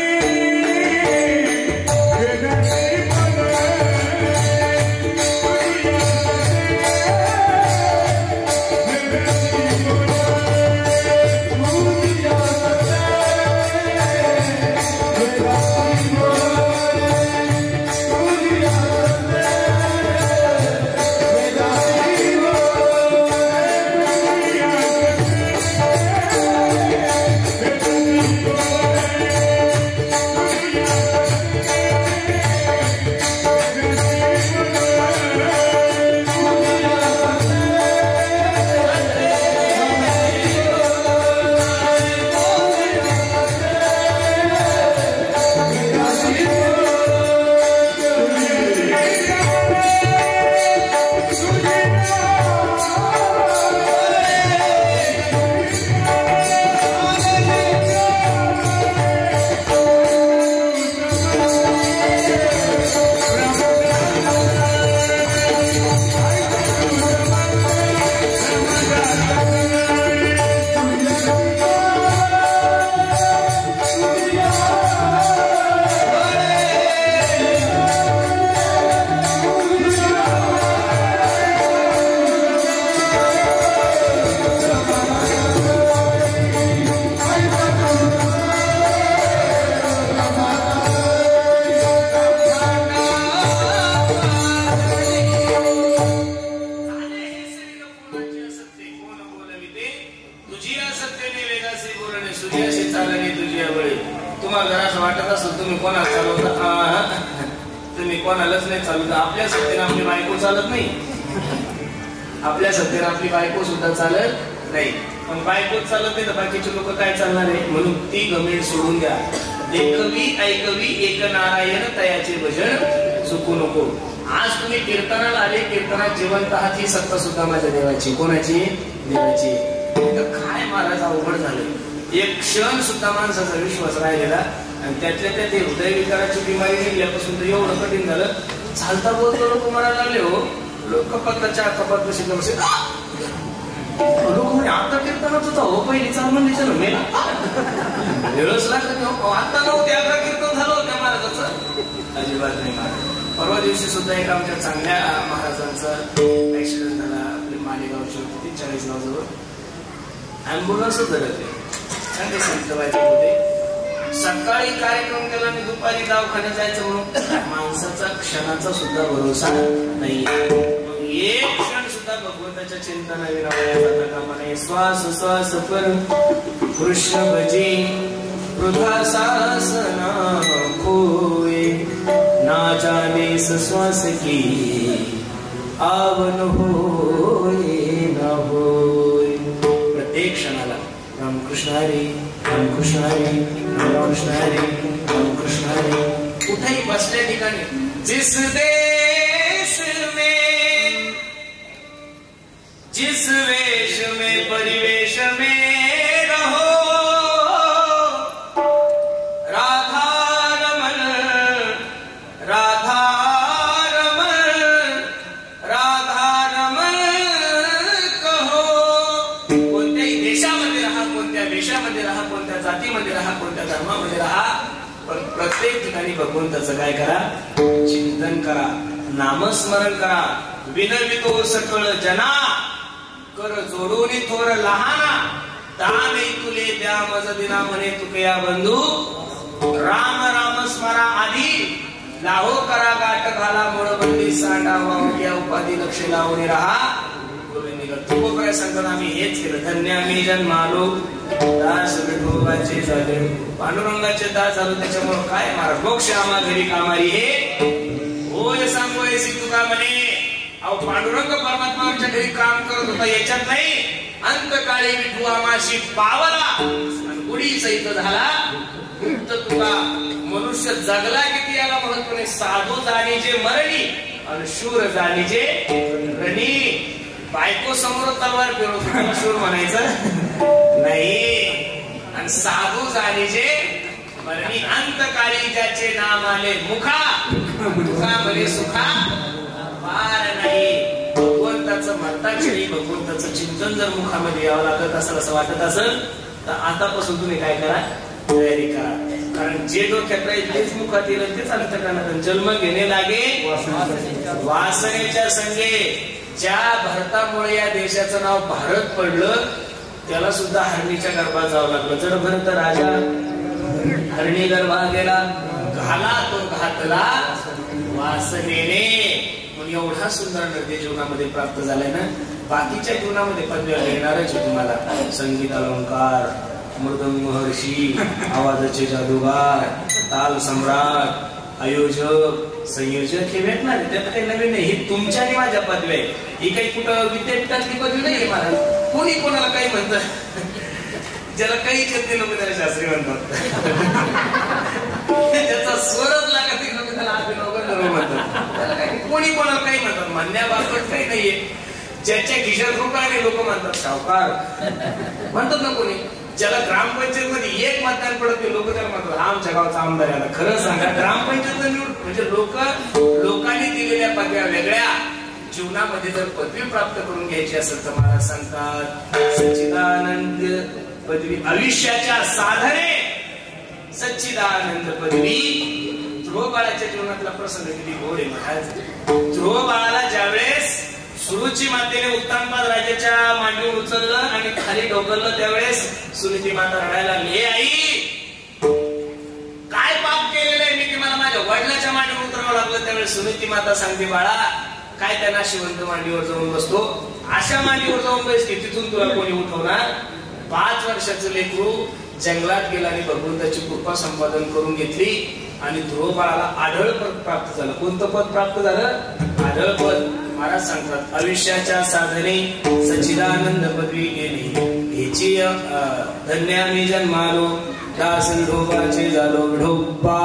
चालली तुझी आवळे. तुम्हाला जरा असं वाटत असेल तुम्ही कोणाला चालवता, तुम्ही कोणालाच नाही चालवता. आपल्या सत्तेने आपली बायको चालत नाही, आपल्या सत्तेने आपली बायको सुद्धा चालत नाही. पण बायकोच चालत नाही तर बाकीचे लोक काय चालणार आहे. म्हणून ती गमेड सोडून द्या. देखवी ऐकवी एक नारायण तयाचे भजन चुकू नको. आज तुम्ही कीर्तनाला आले, कीर्तनात जिवंत आहात, ही सत्ता सुद्धा माझ्या देवाची. कोणाची? देवाची. काय महाराज अवघड झालं. एक क्षण सुद्धा माणसाचा विश्वास राहिलेला आणि त्यातल्या त्यात हृदय विकाराची बिमारी निघल्यापासून तर एवढं कठीण झालं. चालता बोलतो लोक म्हणायला लागले हो, लोक कपाताच्या कपात बसले लोक म्हणजे आता कीर्तनात होता हो, पहिली चाल म्हणजे चलो मेला वेळच लागत. आता नव्हते अकरा कीर्तन झालं होतं महाराजाचं. अजिबात नाही महाराज. परवा दिवशी सुद्धा एक आमच्या चांगल्या महाराजांचा ऍक्सिडेंट झाला. आपले मालेगावचे होते 40 गावजवळ. ऍम्ब्युलन्स धरले चांगले संत व्हायचे होते. सकाळी कार्यक्रम केला आणि दुपारी दवाखान्यात जायचं म्हणून माणसाचा क्षणाचा सुद्धा भरोसा नाही. एक क्षण सुद्धा भगवंताच्या चिंतनाविना जाता कामा नये. श्वास श्वास पर कृष्ण भजी वृथा सासना खोए. ना जाने श्वास की आवन होए ना होए. प्रत्येक क्षणाला रामकृष्ण हरी रामकृष्ण हरी रामकृष्ण हरी रामकृष्ण हरी. कुठेही बसल्या ठिकाणी जिस देश में जिस वेश में परिवेश में रहो राधा रमन राधा रमन राधा रमन कहो. कोणत्याही देशामध्ये राहा, कोणत्या वेशामध्ये राहा, कोणत्या जातीमध्ये राहा, कोणत्या धर्मामध्ये राहा, पण प्रत्येक ठिकाणी भगवंताचं काय करा? चिंतन करा, नामस्मरण करा. विनवितो सकळ जना कर जोडून थोर लहाना. दान तुले द्या मज दिना म्हणे तुकया बंधू. राम राम स्मरा आधी लाहो करा गाठ घाला. मुळबंदी सांडावा या उपाधी लक्ष लावून राहा. तुकोबराय सांगतात आम्ही हेच केलं. धन्य आम्ही जन्मालो दास विठोबाचे झाले. पांडुरंगाचे दास झालो. त्याच्यामुळे काय महाराज मोक्ष आम्हा घरी कामारी हे होय सांगोय तुका म्हणे. अहो पांडुरंग परमात्मा आमच्या घरी काम करत होता याच्यात नाही. अंतकाळी विठू आमाशी पावला आणि गुढी सहित झाला. मुक्त तुका मनुष्य जगला किती याला महत्व नाही. साधू जाणीचे मरणी आणि शूर जाणीचे रणी. बायको समोर तलवार फिरवतो त्याला शूर म्हणायचं नाही. आणि साधू जाणीचे मरणी. अंतकाळी ज्याचे नाम आले मुखा मुखा बरे सुखा पार नाही. भगवंताचं म्हणता क्षणी भगवंताचं चिंतन जर मुखामध्ये यावं लागत असेल असं वाटत असेल तर आतापासून तुम्ही काय करा? तयारी करा. कारण जे डोक्यात राहील तेच मुखात येईल तेच अंतकरणात. जन्म घेणे लागे वासनेच्या संगे. ज्या भारतामुळे या देशाचं नाव भारत पडलं त्याला सुद्धा हरणीच्या गर्भात जावं लागलं. जर भरत राजा हरणी गर्भा गेला घाला तो घातला वासनेने. एवढा सुंदर नृत्य जीवनामध्ये प्राप्त झालाय ना. बाकीच्या जीवनामध्ये पदव्या मिळणारच आहे तुम्हाला. संगीत अलंकार, मृदंग महर्षी, आवाजाचे जादूगार, ताल सम्राट, आयोजक, संयोजक हे भेटणार. त्यात काही नवीन नाही. ही तुमच्या आणि माझ्या पदव्या आहे. ही काही कुठं विद्यापीठातली पदवी नाहीये महाराज. कोणी कोणाला काही म्हणतात. ज्याला काही करते लोक त्याला शास्त्री म्हणतात. त्याचा स्वरच लागत लोक त्याला अभिनव म्हणतात. त्याला काही कोणी कोणाला काही म्हणतात. म्हणण्याबाबत काही नाहीये. ज्याच्या खिशात रुपये लोक म्हणतात सावकार म्हणतात ना. कोणी ज्याला ग्रामपंचायत मध्ये एक मतदान पडत लोक त्याला म्हणतात आमच्या गावचा आमदार याला. खरं सांगा ग्रामपंचायत निवड म्हणजे लोकांनी दिलेल्या पदव्या वेगळ्या. जीवनामध्ये जर पदवी प्राप्त करून घ्यायची असेल तर महाराज सांगतात सच्चिदानंद पदवी आयुष्याच्या साधने. सच्चिदानंद पदवी. ध्रुव बाळाच्या जीवनातला प्रसंग किती गोड आहे महाराज. ध्रुव बाळाला ज्यावेळेस सुरुची मातेने उत्तानपाद राजाच्या मांडीवर उचललं आणि खाली ढोकललं त्यावेळेस सुरुची माता रडायला लागली. आई काय पाप केलेलं आहे मी की मला माझ्या वडिलाच्या मांडीवर उतरावं लागलं. त्यावेळेस सुनीती माता सांगते बाळा काय त्या नाशिवंत मांडीवर जाऊन बसतो. अशा मांडीवर जाऊन बस की तिथून तुला कोणी उठवणार. 5 वर्षाचं लेकरू जंगलात गेला आणि भगवंताची कृपा संपादन करून घेतली आणि ध्रुव बाळाला आढळ पद प्राप्त झालं. कोणतं पद प्राप्त झालं? आढळ पद. महाराज सांगतात आयुष्याच्या साधने सच्चिदानंद पदवी गेली ह्याची धन्य मी जन्मालो दास विठोबाचे झालो विठोबा.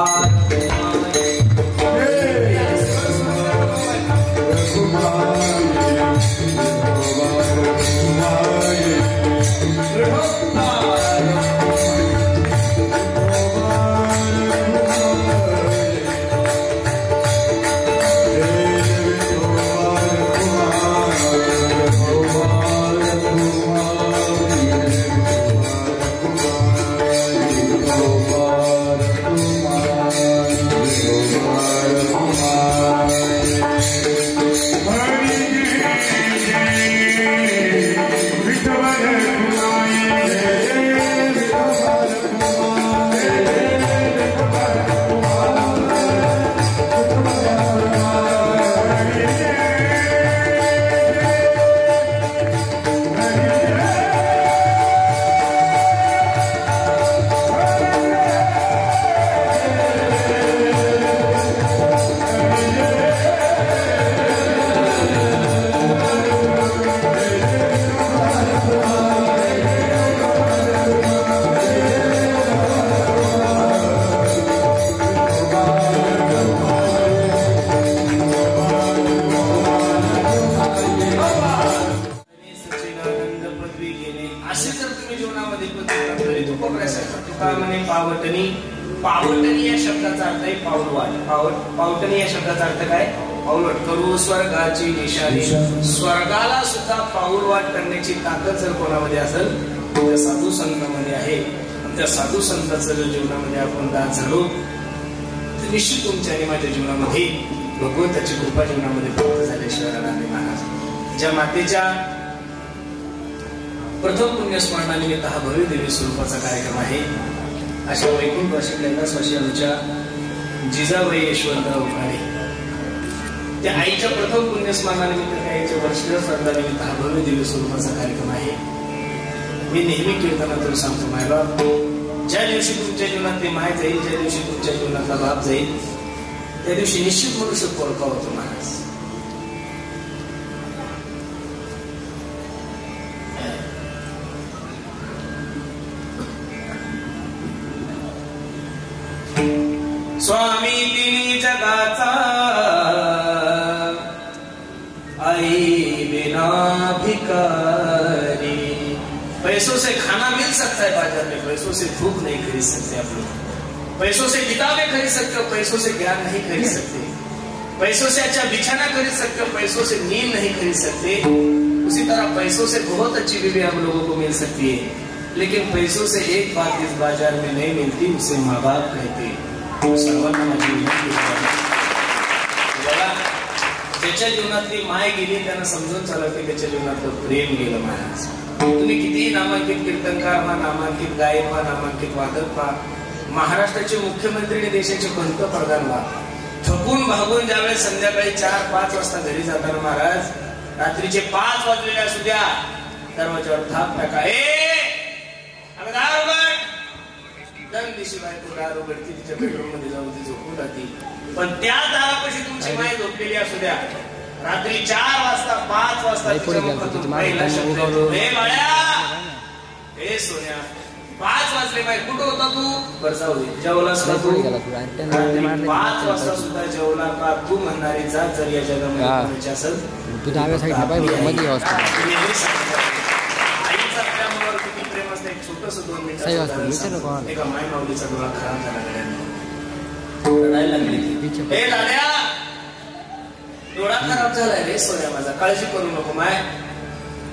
पावटणी या शब्दाचा अर्थ आहे पाऊलवाट. पावटणी या शब्दाचा अर्थ काय? पाऊलवाट. करू स्वर्गाची निशाणी. स्वर्गाला सुद्धा पाऊलवाट करण्याची ताकद जर कोणामध्ये असेल त्या साधू संतांमध्ये आहे. त्या साधू संतांचं जर जीवनामध्ये आपण दात झालो तर निश्चित तुमच्या आणि माझ्या जीवनामध्ये भगवंताची कृपा जीवनामध्ये प्राप्त झाल्याशिवाय राहणार नाही. महाराज ज्या मातेच्या प्रथम पुण्यस्मरणानिमित्त हा भव्य देवी स्वरूपाचा कार्यक्रम आहे. अशा वैकुंठवासी कैलासवासी आमच्या जिजाबाई यशवंतराव उखाडे त्या आईच्या प्रथम पुण्यस्मरणानिमित्त आईच्या वर्षीय श्राद्धानिमित्त हा भव्य दिव्य स्वरूपाचा कार्यक्रम आहे. मी नेहमी कीर्तनातून सांगतो मायबाप ज्या दिवशी तुमच्या जीवनात ते माय जाईल, ज्या दिवशी तुमच्या जीवनातला बाप जाईल त्या दिवशी निश्चित मनुष्य पोरका होतो. महाराज स्वामी तिनी जगाचा आई बिना भिकारी. पैसों से खाना मिल सकता है बाजार में, पैसों से भूख नहीं खरीद सकते आप लोग. पैसों से किताबें खरीद सकते हो, पैसों से ज्ञान नहीं खरीद सकते. पैसों से अच्छा बिछाना खरीद सकते हो, पैसों से नींद नहीं खरीद सकते. उसी तरह पैसों से बहुत अच्छी बीवी हम लोगों को मिल सकती है, लेकिन पैसों से एक बात इस बाजार में नहीं मिलती, उसे माँ बाप कहते हैं. सर्वांना माझी विनंती बघा ज्याच्या जीवनातली माय गेली त्यांना समजून चालत की त्याच्या जीवनातलं प्रेम गेलं. महाराज तुम्ही कितीही नामांकित कीर्तनकार व्हा, नामांकित गायक व्हा, नामांकित वादक व्हा, महाराष्ट्राचे मुख्यमंत्री आणि देशाचे पंतप्रधान व्हा, थकून भागून ज्यावेळेस संध्याकाळी 4-5 वाजता घरी जाताना महाराज रात्रीचे 5 वाजलेले असू द्या दरवाजावर थाप टाका. दिवशी बायको दार उघडती, तिच्या बेडरूम मध्ये जाऊन ती झोपून राहती, पण त्या दारापाशी तुमची माय झोपलेली असू द्या. रात्री 4 वाजता 5 वाजता तिच्या मुखातून पहिला शब्द येतो, हे बाळ्या, हे सोन्या, 5 वाजले बाई कुठं होता तू? बरं जाऊ दे, जेवलास का तू? 5 वाजता सुद्धा जेवला का तू म्हणणारी जात जर या जगामध्ये असेल तू डाव्या साईडला पाहिजे मध्ये छोटस 2 मिनिट एका माय माऊलीचा डोळा खराब झाला. रडायला लागली. हे लाल्या डोळा खराब झालाय रे सोन्या माझा, काळजी करू नको माय.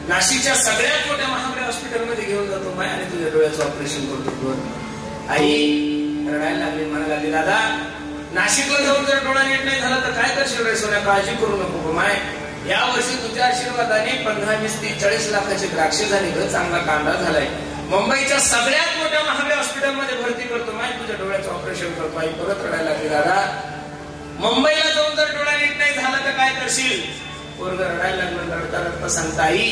नाशिकच्या सगळ्यात मोठ्या महागड्या हॉस्पिटलमध्ये घेऊन जातो माय आणि तुझ्या डोळ्याचं ऑपरेशन करतो. आई रडायला लागली, म्हणायला लागली दादा नाशिकला जाऊन जर डोळा नीट नाही झाला तर काय करशील रे सोन्या, काळजी करू नको माय. या वर्षी तुझ्या आशीर्वादाने 15, 20, 30, 40 लाखाचे द्राक्षे झाले ग, चांगला कांदा झालाय. मुंबईच्या सगळ्यात मोठ्या महागड्या हॉस्पिटलमध्ये भरती करतो माय, तुझ्या डोळ्याचं ऑपरेशन करतो. आई परत रडायला लागली, दादा मुंबईला जाऊन जर डोळा नीट नाही झाला तर काय करशील? पोरग रडायला लागलं. रडता रडता सांगता आई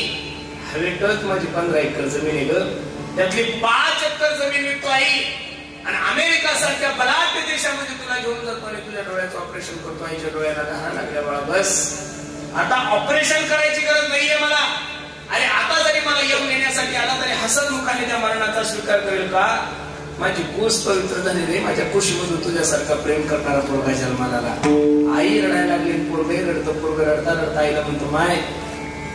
हवे टच माझी 15 एकर जमीन आहे ग, त्यातली 5 एकर जमीन विकतो आई आणि अमेरिका सारख्या बलाढ्य देशामध्ये तुला घेऊन जातो आणि तुझ्या डोळ्याचं ऑपरेशन करतो. आईच्या डोळ्याला घाला लागल्या बाळा बस, आता ऑपरेशन करायची गरज नाहीये मला. अरे आता जरी मला येऊन येण्यासाठी आला तरी हसत मुखाने त्या मरणाचा स्वीकार करेल का? माझी कुस पवित्र झाली रे, माझ्या कुशीमधून तुझ्यासारखा प्रेम करणारा पोरगा जन्माला आला. आई रडायला लागली, पोरगे रडतं. पोरग रडता रडता आईला म्हणतो माय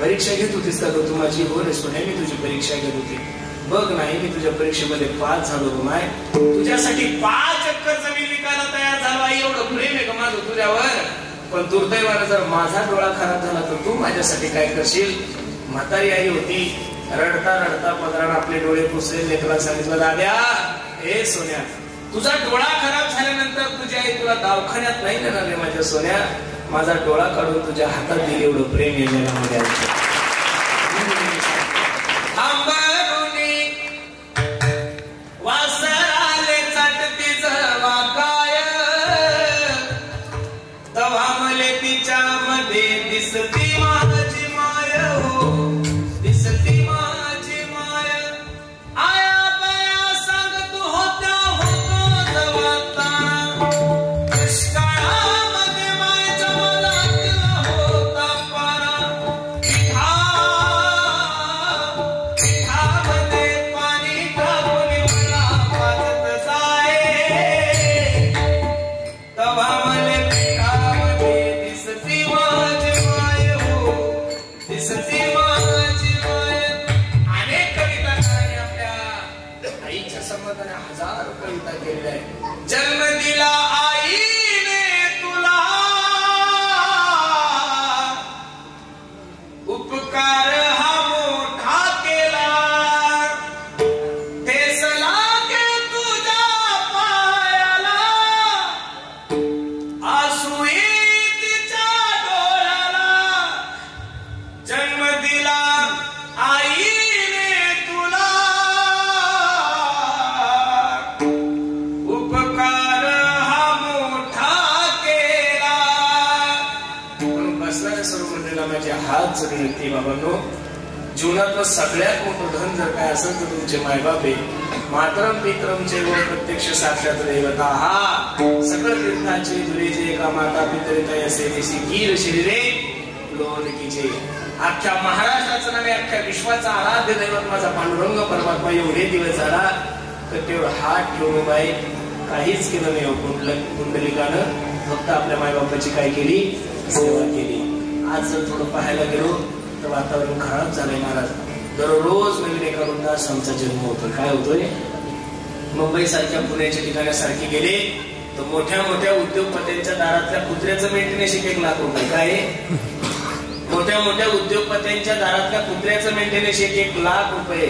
परीक्षा घेत होतीस का तू माझी? हो रे सोन्या मी तुझी परीक्षा घेत होती. बघ नाही मी तुझ्या परीक्षेमध्ये पास झालो माय, तुझ्यासाठी 5 एकर जमीन विकायला तयार झालो. आई एवढं प्रेम आहे का माझं तुझ्यावर? पण दुर्दैवानं जर माझा डोळा खराब झाला तर तू माझ्यासाठी काय करशील? म्हातारी आई होती, रडता रडता पदरानं आपले डोळे पुसले. लेकराला सांगितलं दाद्या हे सोन्या तुझा डोळा खराब झाल्यानंतर तुझी आई तुला दवाखान्यात नाही नेणार रे माझ्या सोन्या, माझा डोळा काढून तुझ्या हातात दिले एवढं प्रेम या जगामध्ये. वासराले चाटती जवा काय तवा मले तिच्यामध्ये दिसती माझी माय हो, दिसती माझी माय. आया बाया सांग तू होत्या होतो जवाता दुष्काळामध्ये मायच्या मनात होता पारा. पिठामध्ये पाणी टाकून मला पाजत जाय तवा मले पिठामध्ये दिसती माझी माय हो, दिसती माझी माय. अनेक कविता आणि आपल्या आईच्या संबंधाने हजारो कविता केलेल्या आहेत. जन्म दिला आईने तुला उपकार हा मोठा केला, ठेस लागे तुझ्या पायाला आसू येईल तिच्या डोळ्याला. जन्म दिला आईने तुला उपकार हा मोठा केला. म्हणून बसणाऱ्या सर्व मंडळीला माझे हात जोडून विनंती बाबांनो, जीवनातलं सगळ्यात मोठं धन जर काय असेल तर तुमचे मायबाप आहे. मातरम पितरम चे व प्रत्यक्ष साक्षात दैवता. हा सकळ तीर्थाचे दुरेजे का माता पितरिता असे देशी गीर शरीरे लोन कीचे. अख्ख्या महाराष्ट्राचं नव्हे अख्ख्या विश्वाचा आराध्य दैवत माझा पांडुरंग परमात्मा एवढे दिवस झाला तर तेवढं हात ठेवून बाई काहीच केलं नाही. कुंडलिकानं फक्त आपल्या मायबापाची काय केली? सेवा केली. आज जर थोडं पाहायला गेलो तर वातावरण खराब झालंय महाराज. दररोज नवीन एका वृद्धास आमचा जन्म होतो. काय होतोय? मुंबई सारख्या पुण्याच्या ठिकाणासारखे गेले तर मोठ्या मोठ्या उद्योगपत्यांच्या दारातल्या कुत्र्याचं मेंटेनन्स 1 लाख रुपये. काय? मोठ्या मोठ्या उद्योगपत्यांच्या दारातल्या कुत्र्याचं मेंटेनन्स 1 लाख रुपये.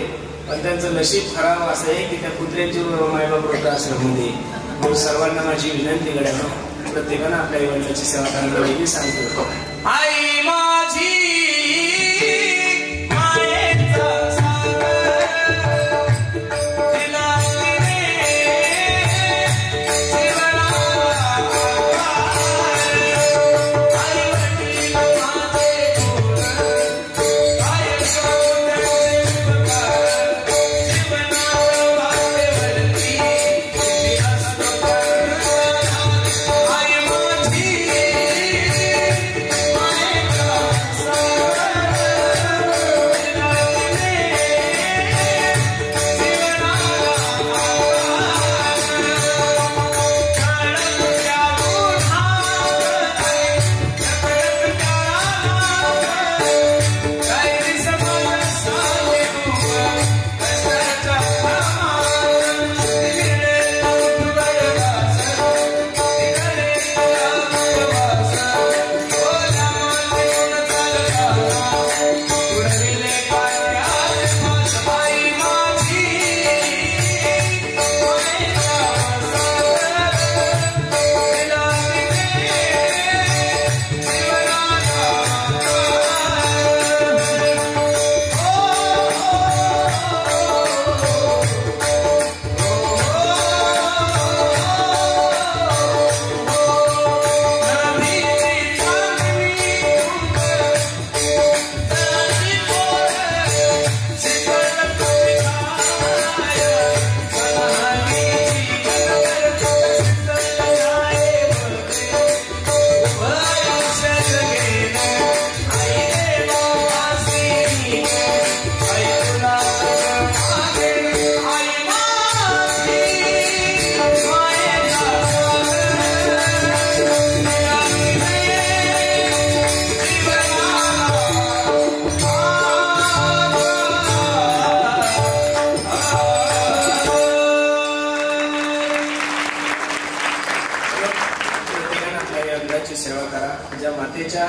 पण त्यांचं नशीब खराब असं आहे की त्या कुत्र्यांची मायबाप वृद्धाश्रममध्ये. म्हणून सर्वांना माझी विनंती गड्या, प्रत्येकानं आपल्या आई वडिलांची सेवा करण्याची मी सांगतो. आई माझी मातेची सेवा करा. ज्या मातेच्या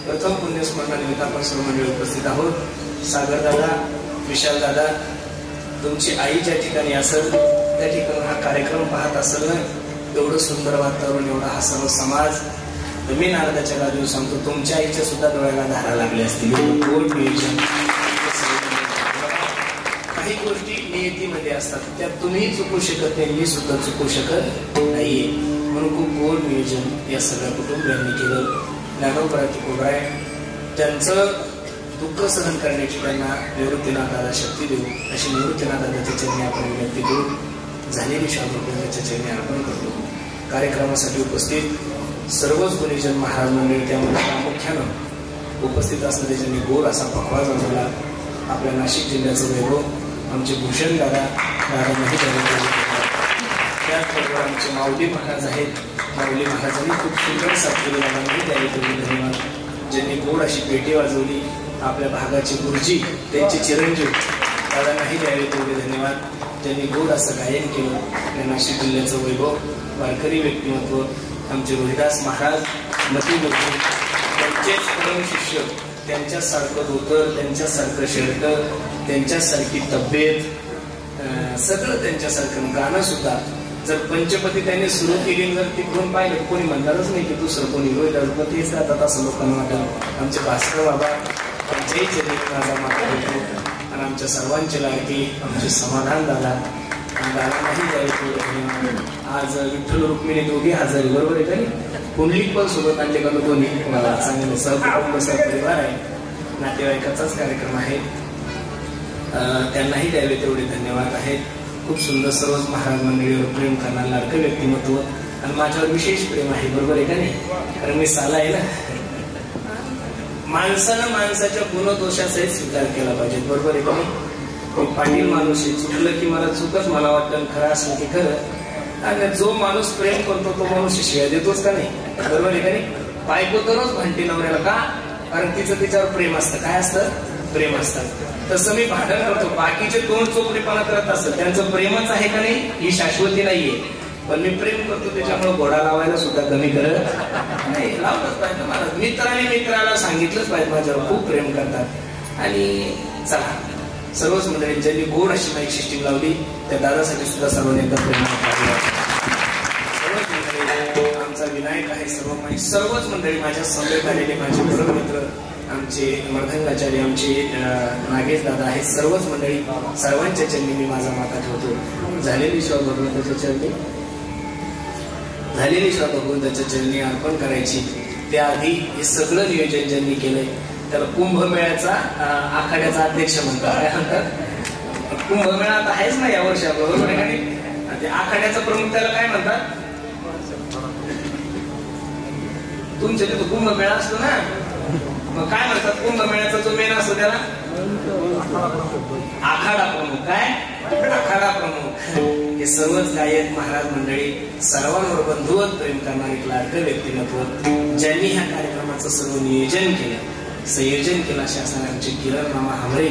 प्रथम पुण्यस्मरणानिमित्त आपण सर्व मंडळी उपस्थित आहोत. सागर दादा, विशाल दादा, तुमची आई ज्या ठिकाणी असेल त्या ठिकाणी हा कार्यक्रम पाहत असेल ना, एवढं सुंदर वातावरण, एवढा हा सर्व समाज. मी नारदाच्या गादीवर सांगतो, तुमच्या आईच्या सुद्धा डोळ्याला धारा लागल्या असतील. गोड नियोजन. काही गोष्टी नियतीमध्ये असतात, त्यात तुम्ही चुकू शकत नाही, मी सुद्धा चुकू शकत नाहीये. म्हणून खूप गोड नियोजन या सगळ्या कुटुंबियांनी केलं. ज्ञानोबराती कोबराय त्यांचं दुःख सहन करण्याची त्यांना निवृत्तीनाथाला शक्ती देऊ, अशी निवृत्तीनाथाच्या चरणी आपण विनंती करू. झालेली शांततेच्या चरणी अर्पण करतो. कार्यक्रमासाठी उपस्थित सर्वच गुणीजन महाराज मंडळी, त्यामध्ये प्रामुख्यानं उपस्थित असणारे ज्यांनी गोड असा पखवाज बनवला, आपल्या नाशिक जिल्ह्याचं वैभव आमचे भूषण दादा नाही त्याचबरोबर आमचे माऊली महाराज आहेत. माऊली महाराजांनी खूप सुंदर साथ केली, दादांनी त्यावेळी धन्यवाद. ज्यांनी गोड अशी पेटी वाजवली, आपल्या भागाची गुरुजी त्यांचे चिरंजीव दादांनाही द्यावे तेवढे धन्यवाद. ज्यांनी गोड असं गायन केलं, त्या नाशिक जिल्ह्याचं वैभव, वारकरी व्यक्तिमत्व आमचे रोहिदास महाराज मतीमती, त्यांचेच परम शिष्य, त्यांच्यासारखं धोतर, त्यांच्यासारखं शर्ट, त्यांच्यासारखी तब्येत, सगळं त्यांच्यासारखं. गाणं सुद्धा जर पंचपती त्यांनी सुरू केली, जर तिकडून पाहिलं कोणी म्हणणारच नाही की दुसरं कोणी रोहिदास तेच गातात असं लोकांना वाटलं. आमचे भास्कर बाबा त्यांच्याही चरणी माझा माता होतो. आणि आमच्या सर्वांचे लाडके आमचे समाधान दादा, दादांनाही द्यावे. आज विठ्ठल रुक्मिणी दोघे हजर, बरोबर आहे का? कुंडलिक पण सोबत आणले का दोन्ही चांगले सहकुटुंब सहपरिवार आहे, नातेवाईकाचाच कार्यक्रम आहे. त्यांनाही द्यावे तेवढे धन्यवाद आहेत. खूप सुंदर सर्वच महाराज मंडळीवर प्रेम करणार लाडकं व्यक्तिमत्व, आणि माझ्यावर विशेष प्रेम आहे, बरोबर आहे का नाही? कारण मी साला आहे ना. माणसानं माणसाच्या गुणदोषाचाही स्वीकार केला पाहिजे, बरोबर आहे का नाही? पाटील माणूस आहे, चुकलं की मला चुकच मला वाटतं, खरं असलं की खरं. आणि जो माणूस प्रेम करतो तो माणूस शिव्या देतोच का नाही, बरोबर आहे का नाही? बायको तरच म्हणते नवऱ्याला, का? कारण तिचं तिच्यावर प्रेम असतं. काय असतं? प्रेम असतं. तसं मी भांडण करतो, बाकीचे तोंड चोपडेपणा करत असतं, त्यांचं प्रेमच आहे का नाही ही शाश्वती नाहीये. पण मी प्रेम करतो त्याच्यामुळे घोडा लावायला सुद्धा कमी करत नाही, लावलंच पाहिजे. मला मित्राने मित्राला सांगितलंच पाहिजे माझ्यावर खूप प्रेम करतात. आणि चला सर्वच मंडळी ज्यांनी गोड अशी माईक सिस्टीम लावली त्या दादासाठी सुद्धा सर्वांनी एकदा प्रेम. सर्वच मंडळी, आमचा विनायक आहे, सर्वच मंडळी माझ्या समवेत आलेले माझे परम मित्र, आमचे मर्दंगाचार्य, आमचे नागेश दादा आहेत. सर्वच मंडळी, सर्वांच्या चरणी मी माझा माता ठेवतो. झालेली शिवा भगवंताच्या चरणी, झालेली शिवा भगवंताच्या चरणी अर्पण करायची. त्याआधी हे सगळं नियोजन ज्यांनी केलंय त्याला कुंभमेळ्याचा आखाड्याचा अध्यक्ष म्हणतात. काय म्हणतात? कुंभमेळा आता आहेच ना या वर्षी, बरोबर आहे का नाही? आखाड्याचा प्रमुख त्याला काय म्हणतात? तुमच्या तिथं कुंभमेळा असतो ना, मग काय म्हणतात? कुंभमेळ्याचा जो मेन असतो त्याला आखाडा प्रमुख. काय? आखाडा प्रमुख. हे सर्वच गायक महाराज मंडळी, सर्वांवर बंधुवत प्रेम करणारे लाडकं व्यक्तिमत्व, ज्यांनी ह्या कार्यक्रमाचं सर्व नियोजन केलं, संयोजन केलं, शासनाने आमचे किरण मामा हमरे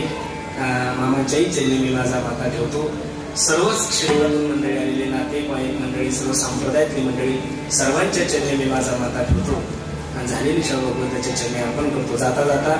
मामाच्याही चरणी मी माझा माता ठेवतो. सर्वच क्षेत्रातून मंडळी आलेले, नातेवाईक मंडळी, सर्व संप्रदायातली मंडळी, सर्वांच्या चरणी मी माझा माता ठेवतो. आणि झालेली शाहू भगवंताच्या चरणी अर्पण करतो. जाता जाता